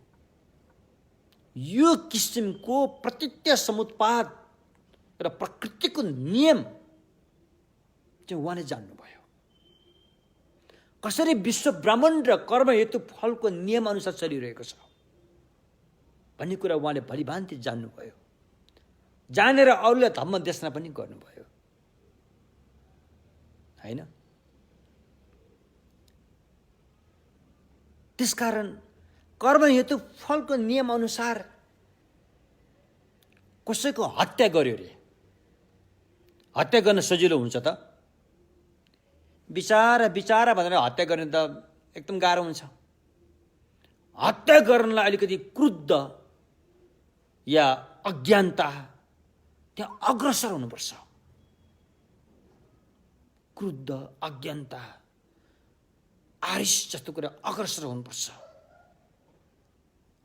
Speaker 1: यो किसिमको प्रतीत्य समुत्पाद र प्रकृतिको नियम चाहिँ उहाँले जान्नुभयो। कसरी विश्व ब्रह्माण्ड र कर्म हेतु फलको नियम अनुसार चलिरहेको छ भन्ने कुरा उहाँले भलिभान्ति जान्नुभयो। जानेर अरूलाई धम्म देशना पनि गर्नुभयो हैन। त्यसकारण कर्म हेतु फलको नियम अनुसार कसैको हत्या गर्यो रे, हत्या गर्न सजिलो हुन्छ त? विचार भनेर हत्या गर्ने त एकदम गाह्रो हुन्छ। हत्या गर्नलाई अलिकति क्रुद्ध या अज्ञानता त्यहाँ अग्रसर हुनुपर्छ। क्रुद्ध, अज्ञानता, आरिस जस्तो कुरा अग्रसर हुनुपर्छ।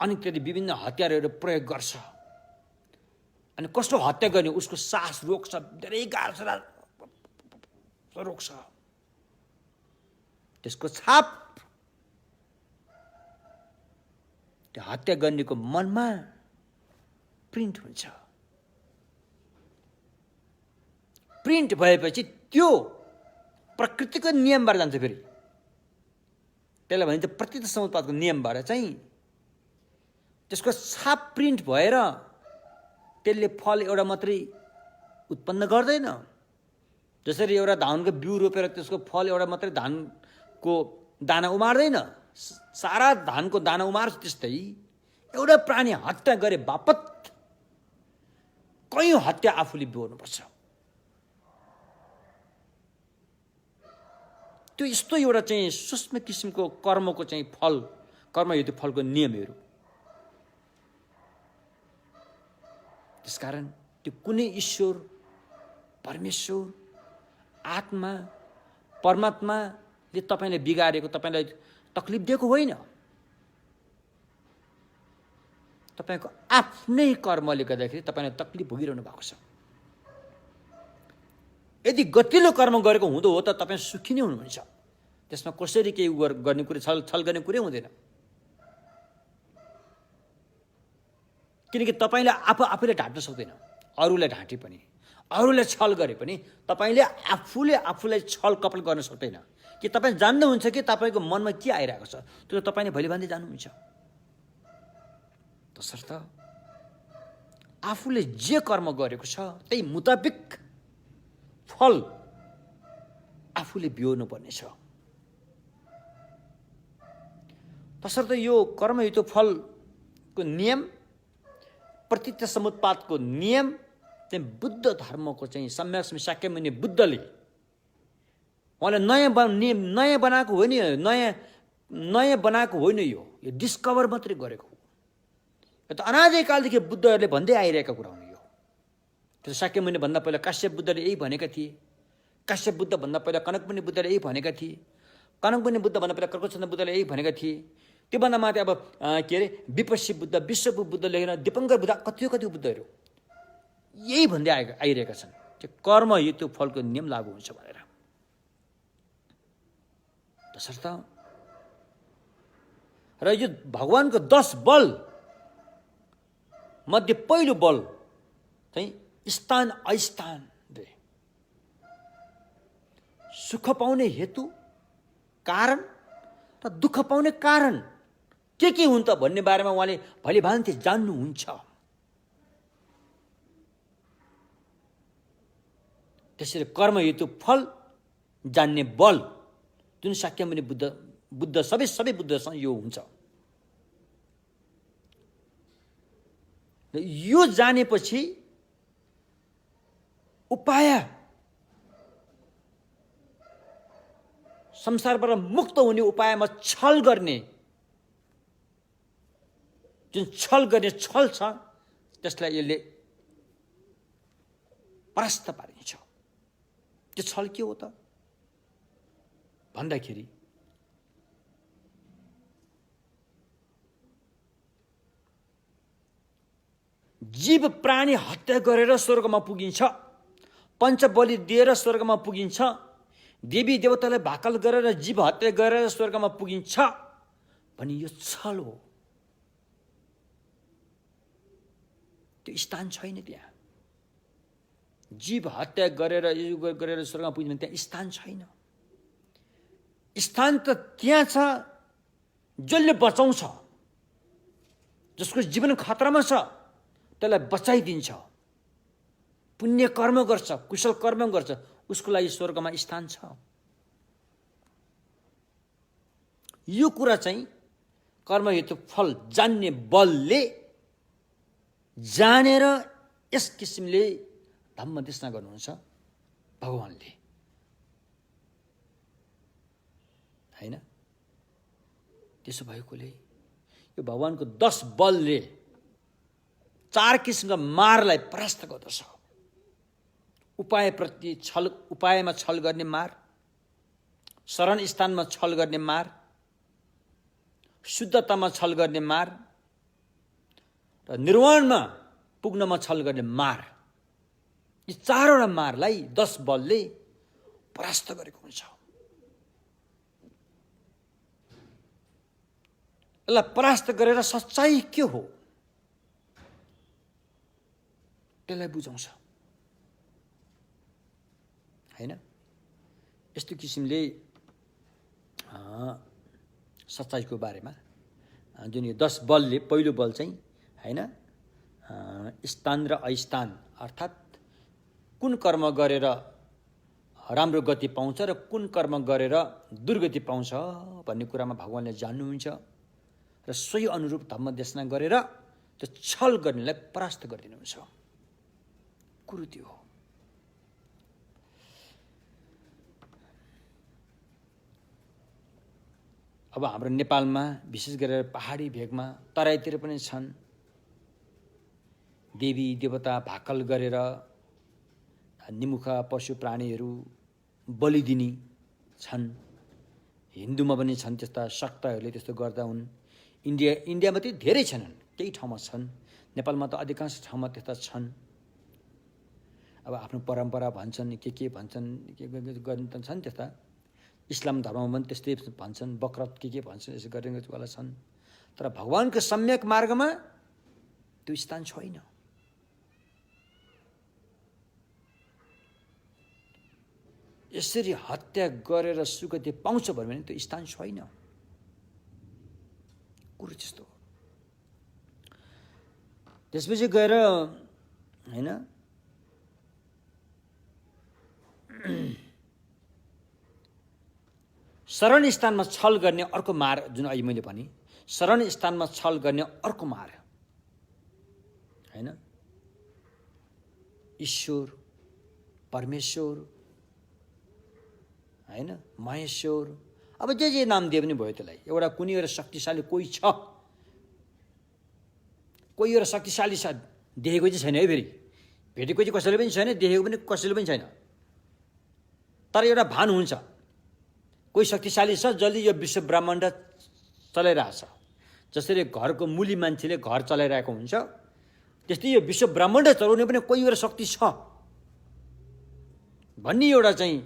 Speaker 1: अनि त्यसले विभिन्न हतियारहरू प्रयोग गर्छ। अनि कस्तो हत्या गर्ने, उसको सास रोक्छ, धेरै गाह्रो छ, रोक्छ। त्यसको छाप त्यो हत्या गर्नेको मनमा प्रिन्ट हुन्छ। प्रिन्ट भएपछि त्यो प्रकृतिको नियमबाट जान्छ। फेरि त्यसलाई भनिन्छ प्रकृति समुत्पादको नियमबाट चाहिँ त्यसको छाप प्रिन्ट भएर त्यसले फल एउटा मात्रै उत्पन्न गर्दैन। जसरी एउटा धानको बिउ रोपेर त्यसको फल एउटा मात्रै धानको दाना उमार्दैन, सारा धानको दाना उमार्छ, त्यस्तै एउटा प्राणी हत्या गरे बापत कयौं हत्या आफूले बिहोर्नुपर्छ। त्यो यस्तो एउटा चाहिँ सूक्ष्म किसिमको कर्मको चाहिँ फल, कर्महेतु फलको नियमहरू। त्यसकारण त्यो कुनै ईश्वर, परमेश्वर, आत्मा, परमात्माले तपाईलाई बिगारेको, तपाईलाई तकलिफ दिएको होइन। तपाईको आफ्नै कर्मले गर्दाखेरि तपाईलाई तकलिफ भोगिरहनु भएको छ। यदि गतिलो कर्म गरेको हुँदो हो त तपाईँ सुखी नै हुनुहुन्छ। त्यसमा कसरी केही गर्ने कुरा, छल गर्ने कुरै हुँदैन। किनकि तपाईँले आफूले ढाँट्न सक्दैन। अरूलाई ढाँटे पनि, अरूलाई छल गरे पनि तपाईँले आफूलाई छल कपल गर्न सक्दैन। कि तपाईँ जान्नुहुन्छ कि तपाईँको मनमा के आइरहेको छ, त्यो तपाईँले भोलि भन्दै जान्नुहुन्छ। तसर्थ आफूले जे कर्म गरेको छ त्यही मुताबिक फल आफूले बिहोर्नु पर्नेछ। तसर्थ यो कर्महेतु फलको नियम, प्रतीत्य समुत्पादको नियम चाहिँ बुद्ध धर्मको चाहिँ सम्यक शाक्यमुनि बुद्धले उहाँले नयाँ बनाएको होइन, नयाँ बनाएको होइन। यो डिस्कभर मात्रै गरेको हो। यो त अनादिकालदेखि बुद्धहरूले भन्दै आइरहेका कुरा हो। यो त्यो शाक्यमुनि भन्दा पहिला काश्यप बुद्धले यही भनेका थिए। काश्यप बुद्ध भन्दा पहिला कनकमुनि बुद्धले यही भनेका थिए। कनकमुनि बुद्ध भन्दा पहिला कर्कचन्द्र बुद्धले यही भनेका थिए। त्योभन्दा माथि अब के अरे विपस्सी बुद्ध, विश्व बुद्ध लेखेर दीपङ्कर बुद्ध, कति बुद्धहरू यही भन्दै आइरहेका छन्। त्यो कर्म हेतु फलको नियम लागू हुन्छ भनेर। तसर्थ र यो भगवानको 10 बल मध्ये पहिलो बल चाहिँ स्थान अस्थान रे, सुख पाउने हेतु, कारण र दुःख पाउने कारण के हुन् त भन्ने बारेमा उहाँले भली भान्ति जान्नुहुन्छ। त्यसरी कर्म हेतु फल जान्ने बल जुन शाक्यमुनि बुद्ध सबै बुद्धसँग यो हुन्छ। यो जानेपछि उपाय संसारबाट मुक्त हुने उपायमा छल गर्ने, जुन छल छ त्यसलाई यसले परास्त पारिन्छ। त्यो छल के हो त भन्दाखेरि जीव प्राणी हत्या गरेर स्वर्गमा पुगिन्छ, पञ्चबलि दिएर स्वर्गमा पुगिन्छ, देवी देवतालाई भाकल गरेर जीव हत्या गरेर स्वर्गमा पुगिन्छ भने यो छल हो। त्यो स्थान छैन त्यहाँ। जीव हत्या गरेर स्वर्गमा पुग्छ भने त्यहाँ स्थान छैन। स्थान त त्यहाँ छ जसले बचाउँछ, जसको जीवन खतरामा छ त्यसलाई बचाइदिन्छ, पुण्य कर्म गर्छ, कुशल कर्म गर्छ, उसको लागि स्वर्गमा स्थान छ। यो कुरा चाहिँ कर्म हेतु फल जान्ने बलले जानेर यस किसिमले धम्म देशना गर्नुहुन्छ भगवानले, हैन? त्यसो भएकोले यो भगवानको 10 बलले 4 किसिमका मारलाई परास्त गर्दछ। उपायप्रति छल, उपायमा छल गर्ने मार, शरण स्थानमा छल गर्ने मार, शुद्धतामा छल गर्ने मार, र निर्वाणमा पुग्नमा छल गर्ने मार, यी चारवटा मारलाई 10 बलले परास्त गरेको हुन्छ। यसलाई परास्त गरेर सच्चाइ के हो त्यसलाई बुझाउँछ हैन। यस्तो किसिमले सच्चाइको बारेमा जुन यो 10 बलले, पहिलो बल चाहिँ हैन स्थान र अस्थान, अर्थात् कुन कर्म गरेर राम्रो गति पाउँछ र कुन कर्म गरेर दुर्गति पाउँछ भन्ने कुरामा भगवानले जान्नुहुन्छ र सोही अनुरूप धर्म देशना गरेर त्यो छल गर्नेलाई परास्त गरिदिनुहुन्छ। कुरो त्यो हो। अब हाम्रो नेपालमा विशेष गरेर पहाडी भेगमा, तराईतिर पनि छन्, देवी देवता भाकल गरेर निमुखा पशु प्राणीहरू बलि दिने छन्। हिन्दूमा पनि छन् त्यस्ता शक्तहरूले त्यस्तो गर्दा हुन्। इन्डियामा चाहिँ धेरै छैनन्, केही ठाउँमा छन्। नेपालमा त अधिकांश ठाउँमा त्यस्ता छन्। अब आफ्नो परम्परा भन्छन्, के भन्छन्, के गर्ने त छन् त्यस्ता। इस्लाम धर्ममा पनि त्यस्तै भन्छन्, बकरत के भन्छन्, यसो गरेवाला छन्। तर भगवानको सम्यक मार्गमा त्यो स्थान छैन। यसरी हत्या गरेर सुगति पाउँछ भने त्यो स्थान छैन। कुरो त्यस्तो हो। त्यसपछि गएर हैन शरण स्थानमा छल गर्ने अर्को मार, जुन अहिले मैले भने शरण स्थानमा छल गर्ने अर्को मार हैन, ईश्वर, परमेश्वर हैन, महेश्वर, अब जे नाम दिए पनि भयो त्यसलाई। एउटा कुनै एउटा शक्तिशाली कोही छ, कोही एउटा शक्तिशाली छ, देखेको चाहिँ छैन है, फेरि भेटेको चाहिँ कसैले पनि छैन, देखेको पनि कसैले पनि छैन। तर एउटा भान हुन्छ, कोही शक्तिशाली छ जसले यो विश्व ब्रह्माण्ड चलाइरहेछ। जसरी घरको मूली मान्छेले घर चलाइरहेको हुन्छ, त्यस्तै यो विश्व ब्रह्माण्ड चलाउने पनि कोही एउटा शक्ति छ भन्ने एउटा चाहिँ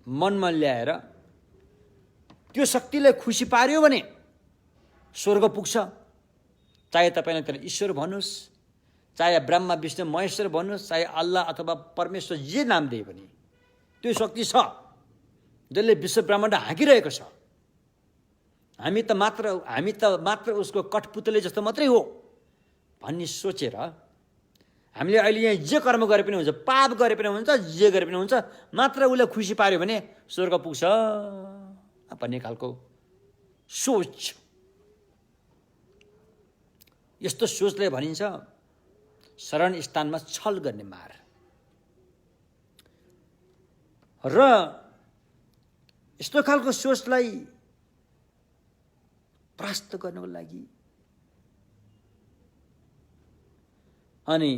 Speaker 1: मनमा ल्याएर त्यो शक्तिलाई खुसी पार्यो भने स्वर्ग पुग्छ। चाहे तपाईँले त्यसलाई ईश्वर भन्नुहोस्, चाहे ब्रह्मा विष्णु महेश्वर भन्नुहोस्, चाहे अल्लाह अथवा परमेश्वर जे नाम दिए पनि त्यो शक्ति छ जसले विश्व ब्रह्माण्ड हाँकिरहेको छ। हामी त मात्र उसको कठपुतली जस्तो मात्रै हो भन्ने सोचेर हामीले अहिले यहाँ जे कर्म गरे पनि हुन्छ, पाप गरे पनि हुन्छ, जे गरे पनि हुन्छ, मात्र उसलाई खुसी पार्यो भने स्वर्ग पुग्छ भन्ने खालको सोच। यस्तो सोचले भनिन्छ शरण स्थानमा छल गर्ने मार। र यस्तो खालको सोचलाई परास्त गर्नको लागि अनि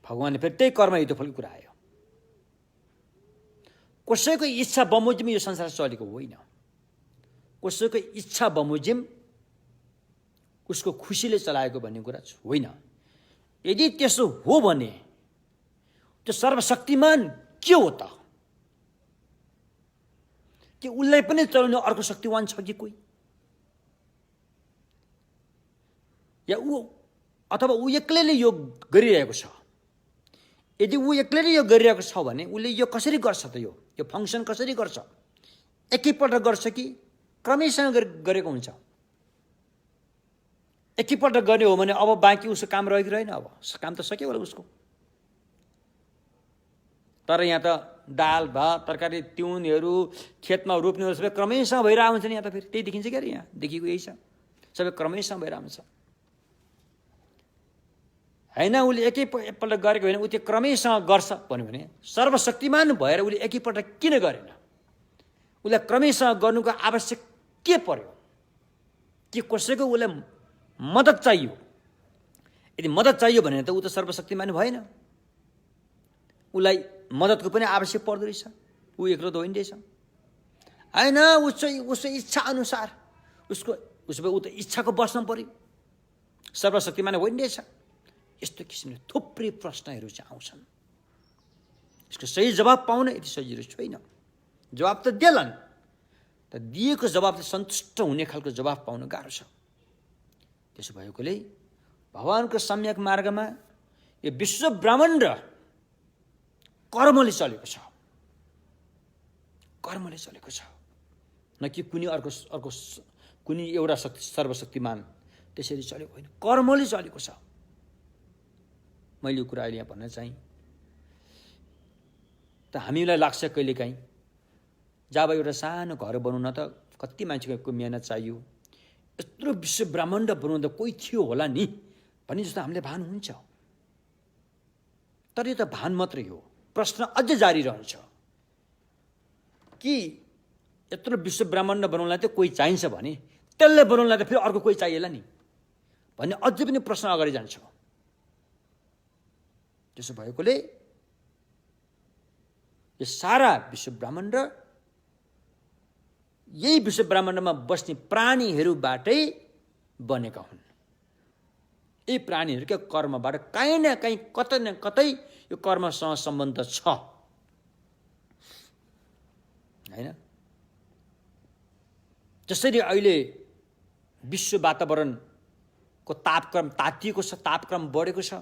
Speaker 1: भगवानले फेरि त्यही कर्मयुक्तफलको कुरा आयो। कसैको इच्छा बमोजिम यो संसार चलेको होइन। कसैको इच्छा बमोजिम उसको खुसीले चलाएको भन्ने कुरा होइन। यदि त्यसो हो भने त्यो सर्वशक्तिमान के हो त? कि उसलाई पनि चलाउने अर्को शक्तिवान छ कि कोही? या ऊ अथवा ऊ एक्लैले यो गरिरहेको छ? यदि ऊ एक्लैले यो गरिरहेको छ भने उसले यो कसरी गर्छ त? यो फङ्सन कसरी गर्छ? एकैपल्ट गर्छ कि क्रमैसँग गरेको हुन्छ? एकैपल्ट गर्ने हो भने अब बाँकी उसको काम रहेको रहेन, अब काम त सक्यो होला उसको। तर यहाँ त दाल भात तरकारी तिउनहरू खेतमा रोप्नेहरू सबै क्रमैसँग भइरहेको हुन्छ नि। यहाँ त फेरि त्यही देखिन्छ क्या, यहाँ देखिएको यही छ, सबै क्रमैसँग भइरहेको हुन्छ होइन। उसले एकैपल्ट गरेको होइन, ऊ त्यो क्रमैसँग गर्छ भन्यो भने सर्वशक्तिमान भएर उसले एकैपल्ट किन गरेन? उसलाई क्रमैसँग गर्नुको आवश्यक के पर्यो? कि कसैको उसलाई मद्दत चाहियो? यदि मद्दत चाहियो भने त ऊ त सर्वशक्तिमान भएन। उसलाई मद्दतको पनि आवश्यक पर्दो रहेछ। ऊ एक्लो त होइन रहेछ होइन। उसको इच्छा अनुसार उसको उसो भए ऊ त इच्छाको बसमा पर्यो, सर्वशक्तिमान होइन रहेछ। यस्तो किसिमले थुप्रै प्रश्नहरू चाहिँ आउँछन्। यसको सही जवाब पाउन यति सजिलो छैन। जवाब त देलान्, तर दिएको जवाब चाहिँ सन्तुष्ट हुने खालको जवाब पाउन गाह्रो छ। त्यसो भएकोले भगवानको सम्यक मार्गमा यो विश्व ब्रह्माण्ड कर्मले चलेको छ, कर्मले चलेको छ, न कि कुनै अर्को कुनै एउटा सर्वशक्तिमान त्यसरी चलेको होइन, कर्मले चलेको छ। मैले यो कुरा अहिले यहाँ भन्न चाहिँ त हामीलाई लाग्छ कहिलेकाहीँ जब एउटा सानो घर बनाउन त कति मान्छेको मेहनत चाहियो, यत्रो विश्व ब्रह्माण्ड बनाउँदा कोही थियो होला नि भन्ने जस्तो हामीले भान हुन्छ। तर यो त भान मात्रै हो। प्रश्न अझ जारी रहन्छ कि यत्रो विश्व ब्रह्माण्ड बनाउनलाई त कोही चाहिन्छ भने त्यसले बनाउनलाई त फेरि अर्को कोही चाहिएला नि भन्ने अझै पनि प्रश्न अगाडि जान्छ। त्यसो भएकोले यो सारा विश्व ब्रह्माण्ड यही विश्व ब्रह्माण्डमा बस्ने प्राणीहरूबाटै बनेका हुन्। यी प्राणीहरूका कर्मबाट काहीँ न काहीँ कतै न कतै यो कर्मसँग सम्बन्ध छ, होइन? जसरी अहिले विश्व वातावरणको तापक्रम तातिएको छ, तापक्रम बढेको छ,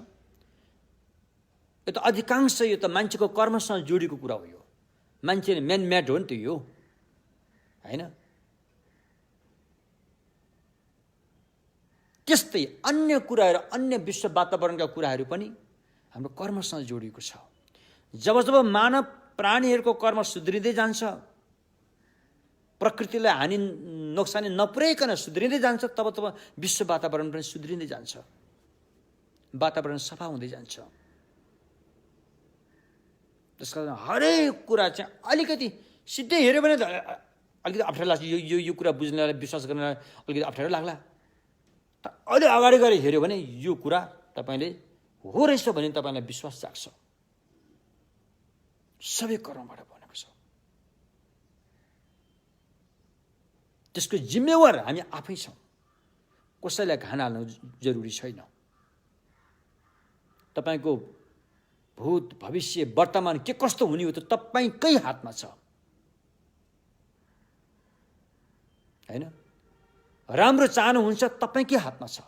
Speaker 1: यो त अधिकांश यो त मान्छेको कर्मसँग जोडिएको कुरा हो। यो मान्छेले म्यानमेड हो नि त यो, होइन? त्यस्तै अन्य कुराहरू, अन्य विश्व वातावरणका कुराहरू पनि हाम्रो कर्मसँग जोडिएको छ। जब जब मानव प्राणीहरूको कर्म सुध्रिँदै जान्छ, प्रकृतिलाई हानि नोक्सानी नपुर्याइकन सुध्रिँदै जान्छ, तब तब विश्व वातावरण पनि सुध्रिँदै जान्छ, वातावरण सफा हुँदै जान्छ। त्यसका कारण हरेक कुरा चाहिँ अलिकति सिधै हेऱ्यो भने त अलिकति अप्ठ्यारो लाग्छ। यो कुरा बुझ्नलाई, विश्वास गर्नलाई अलिकति अप्ठ्यारो लाग्ला। अहिले अगाडि गएर हेऱ्यो भने यो कुरा तपाईँले हो रहेछ भने तपाईँलाई विश्वास जाग्छ। सबै कर्मबाट बनेको छ। त्यसको जिम्मेवार हामी आफै छौँ, कसैलाई घान हाल्नु जरुरी छैन। तपाईँको भूत भविष्य वर्तमान के कस्तो हुने हो त तपाईँकै हातमा छ, होइन? राम्रो चाहनुहुन्छ तपाईँकै हातमा छ,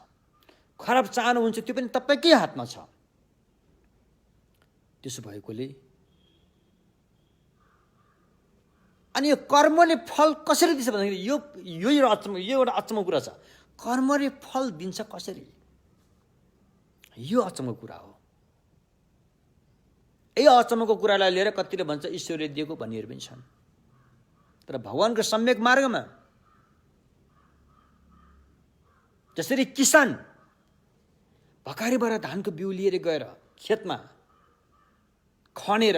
Speaker 1: खराब चाहनुहुन्छ त्यो पनि तपाईँकै हातमा छ। त्यसो भएकोले अनि यो कर्मले फल कसरी दिन्छ भन्दाखेरि यो एउटा अचम्मको कुरा छ। कर्मले फल दिन्छ कसरी, यो अचम्मको कुरा हो। यही अचम्मको कुरालाई लिएर कतिले भन्छ ईश्वरले दिएको भन्नेहरू पनि छन्। तर भगवानको सम्यक मार्गमा जसरी किसान भकारीबाट धानको बिउ लिएर गएर खेतमा खनेर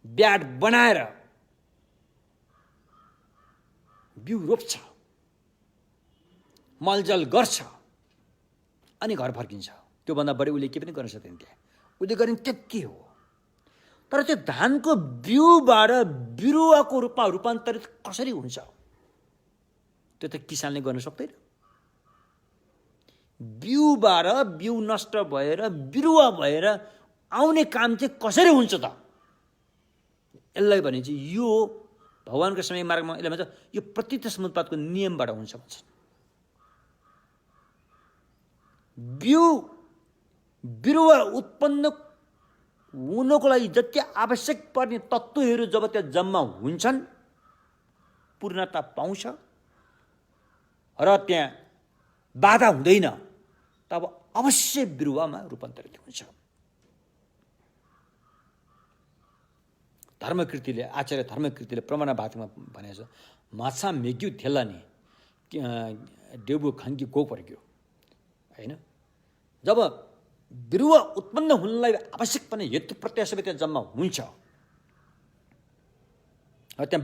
Speaker 1: ब्याड बनाएर बिउ रोप्छ, मलजल गर्छ, अनि घर फर्किन्छ। त्योभन्दा बढी उसले के पनि गर्न सक्दैन। त्यहाँ उसले गर्ने त्यति हो। तर त्यो धानको बिउबाट बिरुवाको रूपमा रूपान्तरित कसरी हुन्छ त्यो त किसानले गर्न सक्दैन। बिउबाट बिउ नष्ट भएर बिरुवा भएर आउने काम चाहिँ कसरी हुन्छ त? यसलाई भने चाहिँ यो भगवानको समय मार्गमा यसलाई भन्छ यो प्रतीत समुत्पादको नियमबाट हुन्छ भन्छ। बिरुवा उत्पन्न हुनको लागि जति आवश्यक पर्ने तत्त्वहरू जब त्यहाँ जम्मा हुन्छन्, पूर्णता पाउँछ र त्यहाँ बाधा हुँदैन, तब अवश्य बिरुवामा रूपान्तरित हुन्छ। धर्मकृतिले, आचार्य धर्मकृतिले प्रमाणवादमा भनेको छ, माछा मेग्यो थेल्लानी डेबु खाङ्गी गो पर्यो, होइन? जब बिरुवा उत्पन्न हुनलाई आवश्यक पर्ने हेतु प्रत्यय सबै त्यहाँ जम्मा हुन्छ, त्यहाँ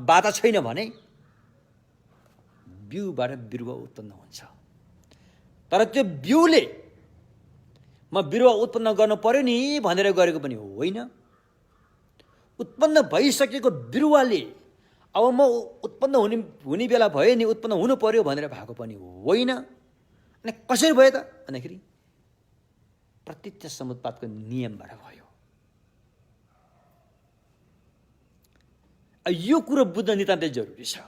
Speaker 1: बाधा छैन भने बिउबाट बिरुवा उत्पन्न हुन्छ। तर त्यो बिउले म बिरुवा उत्पन्न गर्नु पर्यो नि भनेर गरेको पनि होइन। उत्पन्न भइसकेको बिरुवाले अब म उत्पन्न हुने बेला भयो नि, उत्पन्न हुनु पर्यो भनेर भएको पनि होइन। अनि कसरी भयो त भन्दाखेरि प्रत्यक्ष समुत्पादको नियमबाट भयो। यो कुरो बुझ्न नितान्तै जरुरी छ,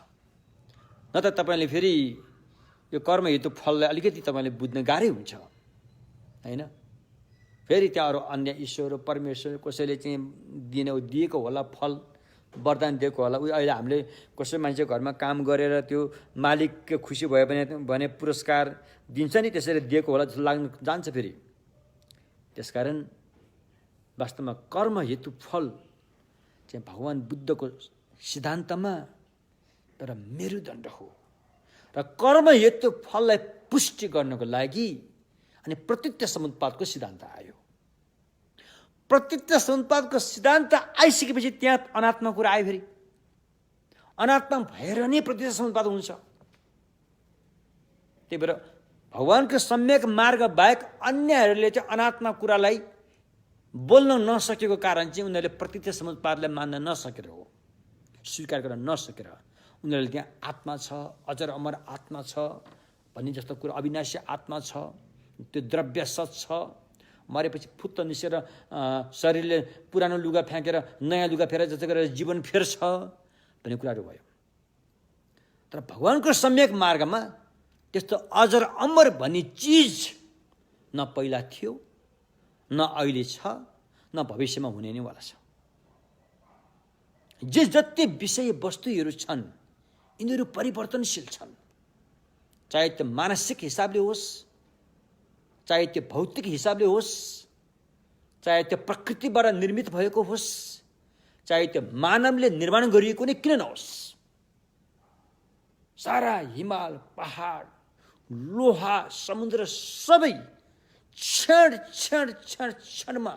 Speaker 1: न त तपाईँले फेरि यो कर्म हेतु फललाई अलिकति तपाईँले बुझ्न गाह्रै हुन्छ होइन। फेरि त्यहाँ अरू अन्य ईश्वर परमेश्वर कसैले चाहिँ दिएको होला, फल वरदान दिएको होला। उयो अहिले हामीले कसै मान्छे घरमा काम गरेर त्यो मालिक खुसी भयो भने पुरस्कार दिन्छ नि, त्यसरी दिएको होला जस्तो लाग्न जान्छ फेरि। त्यसकारण वास्तवमा कर्म हेतु फल चाहिँ भगवान बुद्धको सिद्धान्तमा एउटा मेरुदण्ड हो। र कर्म हेतु फललाई पुष्टि गर्नको लागि अनि प्रत्यक्ष समुत्पादको सिद्धान्त आयो। प्रत्यक्ष समुत्पादको सिद्धान्त आइसकेपछि त्यहाँ अनात्मा कुरा आयो। फेरि अनात्मा भएर नै प्रत्यक्ष समुत्पाद हुन्छ। त्यही भएर भगवानको सम्यक मार्ग बाहेक अन्यहरूले चाहिँ अनात्मा कुरालाई बोल्न नसकेको कारण चाहिँ उनीहरूले प्रत्यक्ष समुत्पादलाई मान्न नसकेर हो, स्वीकार गर्न नसकेर। उनीहरूले त्यहाँ आत्मा छ, अजर अमर आत्मा छ भन्ने जस्तो कुरा, अविनाशी आत्मा छ, त्यो द्रव्य सत छ, मरेपछि फुत्त निसेर शरीरले पुरानो लुगा फ्याँकेर नयाँ लुगा फेरेर जस्तो गरेर जीवन फेर्छ भन्ने कुराहरू भयो। तर भगवानको सम्यक मार्गमा त्यस्तो अजर अमर भन्ने चिज न पहिला थियो, न अहिले छ, न भविष्यमा हुने नै वाला छ। जे जति विषय वस्तुहरू छन् यिनीहरू परिवर्तनशील छन्, चाहे त्यो मानसिक हिसाबले होस्, चाहे त्यो भौतिक हिसाबले होस्, चाहे त्यो प्रकृतिबाट निर्मित भएको होस्, चाहे त्यो मानवले निर्माण गरिएको नै किन नहोस्। सारा हिमाल, पहाड, लोहा, समुद्र सबै क्षण क्षण क्षण क्षणमा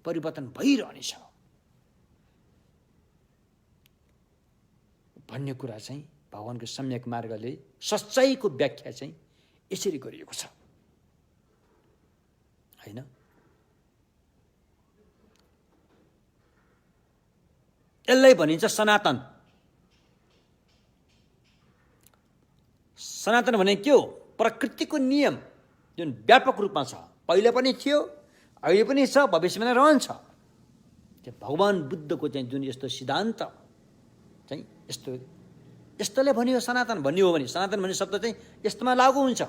Speaker 1: परिवर्तन भइरहनेछ भन्ने कुरा चाहिँ भगवानको सम्यक मार्गले सच्चाइको व्याख्या चाहिँ यसरी गरिएको छ हैन। यसलाई भनिन्छ सनातन। सनातन भने के हो? प्रकृतिको नियम जुन व्यापक रूपमा छ, पहिले पनि थियो, अहिले पनि छ, भविष्यमा नै रहन्छ। त्यो भगवान बुद्धको चाहिँ जुन यस्तो सिद्धान्त चाहिँ यस्तोले भनियो सनातन भन्ने हो भने, सनातन भन्ने शब्द चाहिँ यस्तोमा लागू हुन्छ।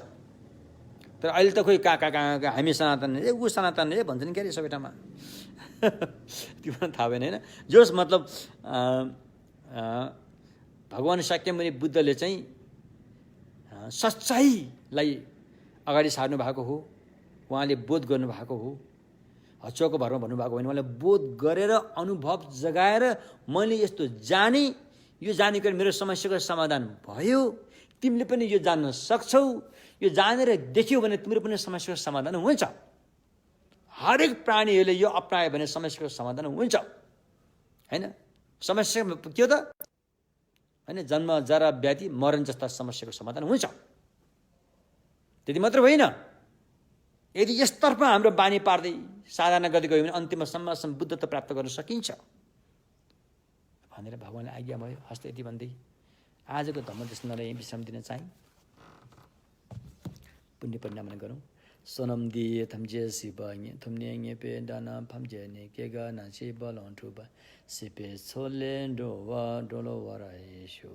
Speaker 1: तर अहिले त खोइ कहाँ हामी सनातन ऊ सनातन भन्छन् क्या अरे सबै ठाउँमा त्यो पनि थाहा भएन होइन। जोस् मतलब भगवान शाक्यमुनि बुद्धले चाहिँ सच्चाइलाई अगाडि सार्नु भएको हो, उहाँले बोध गर्नुभएको हो। हचुवाको भरमा भन्नुभएको होइन, उहाँले बोध गरेर अनुभव जगाएर मैले यस्तो जाने, यो जानेको मेरो समस्याको समाधान भयो, तिमीले पनि यो जान्न सक्छौ, यो जानेर देख्यौ भने तिम्रो पनि समस्याको समाधान हुन्छ। हरेक प्राणीहरूले यो अपनायो भने समस्याको समाधान हुन्छ हैन। समस्या के हो त हैन, जन्म जरा व्याधि मरण जस्ता समस्याको समाधान हुन्छ। त्यति मात्र होइन, यदि यसतर्फ हाम्रो बानी पार्दै साधना गर्दै गयो भने अन्तिममा सम्म बुद्धत्व प्राप्त गर्न सकिन्छ भनेर भगवानले आज्ञा भयो। हस्ते यति भन्दै आजको धम्मदेशनालाई यही विश्राम दिन चाहिँ पुण्य परिणाम गरौँ। सोनम दिए थम्जे शिव थुम्ने पे दाना फम्जे ने केगा ना शिव लन्ठुबा सिपे छोले डोवा डोलो वराइसो।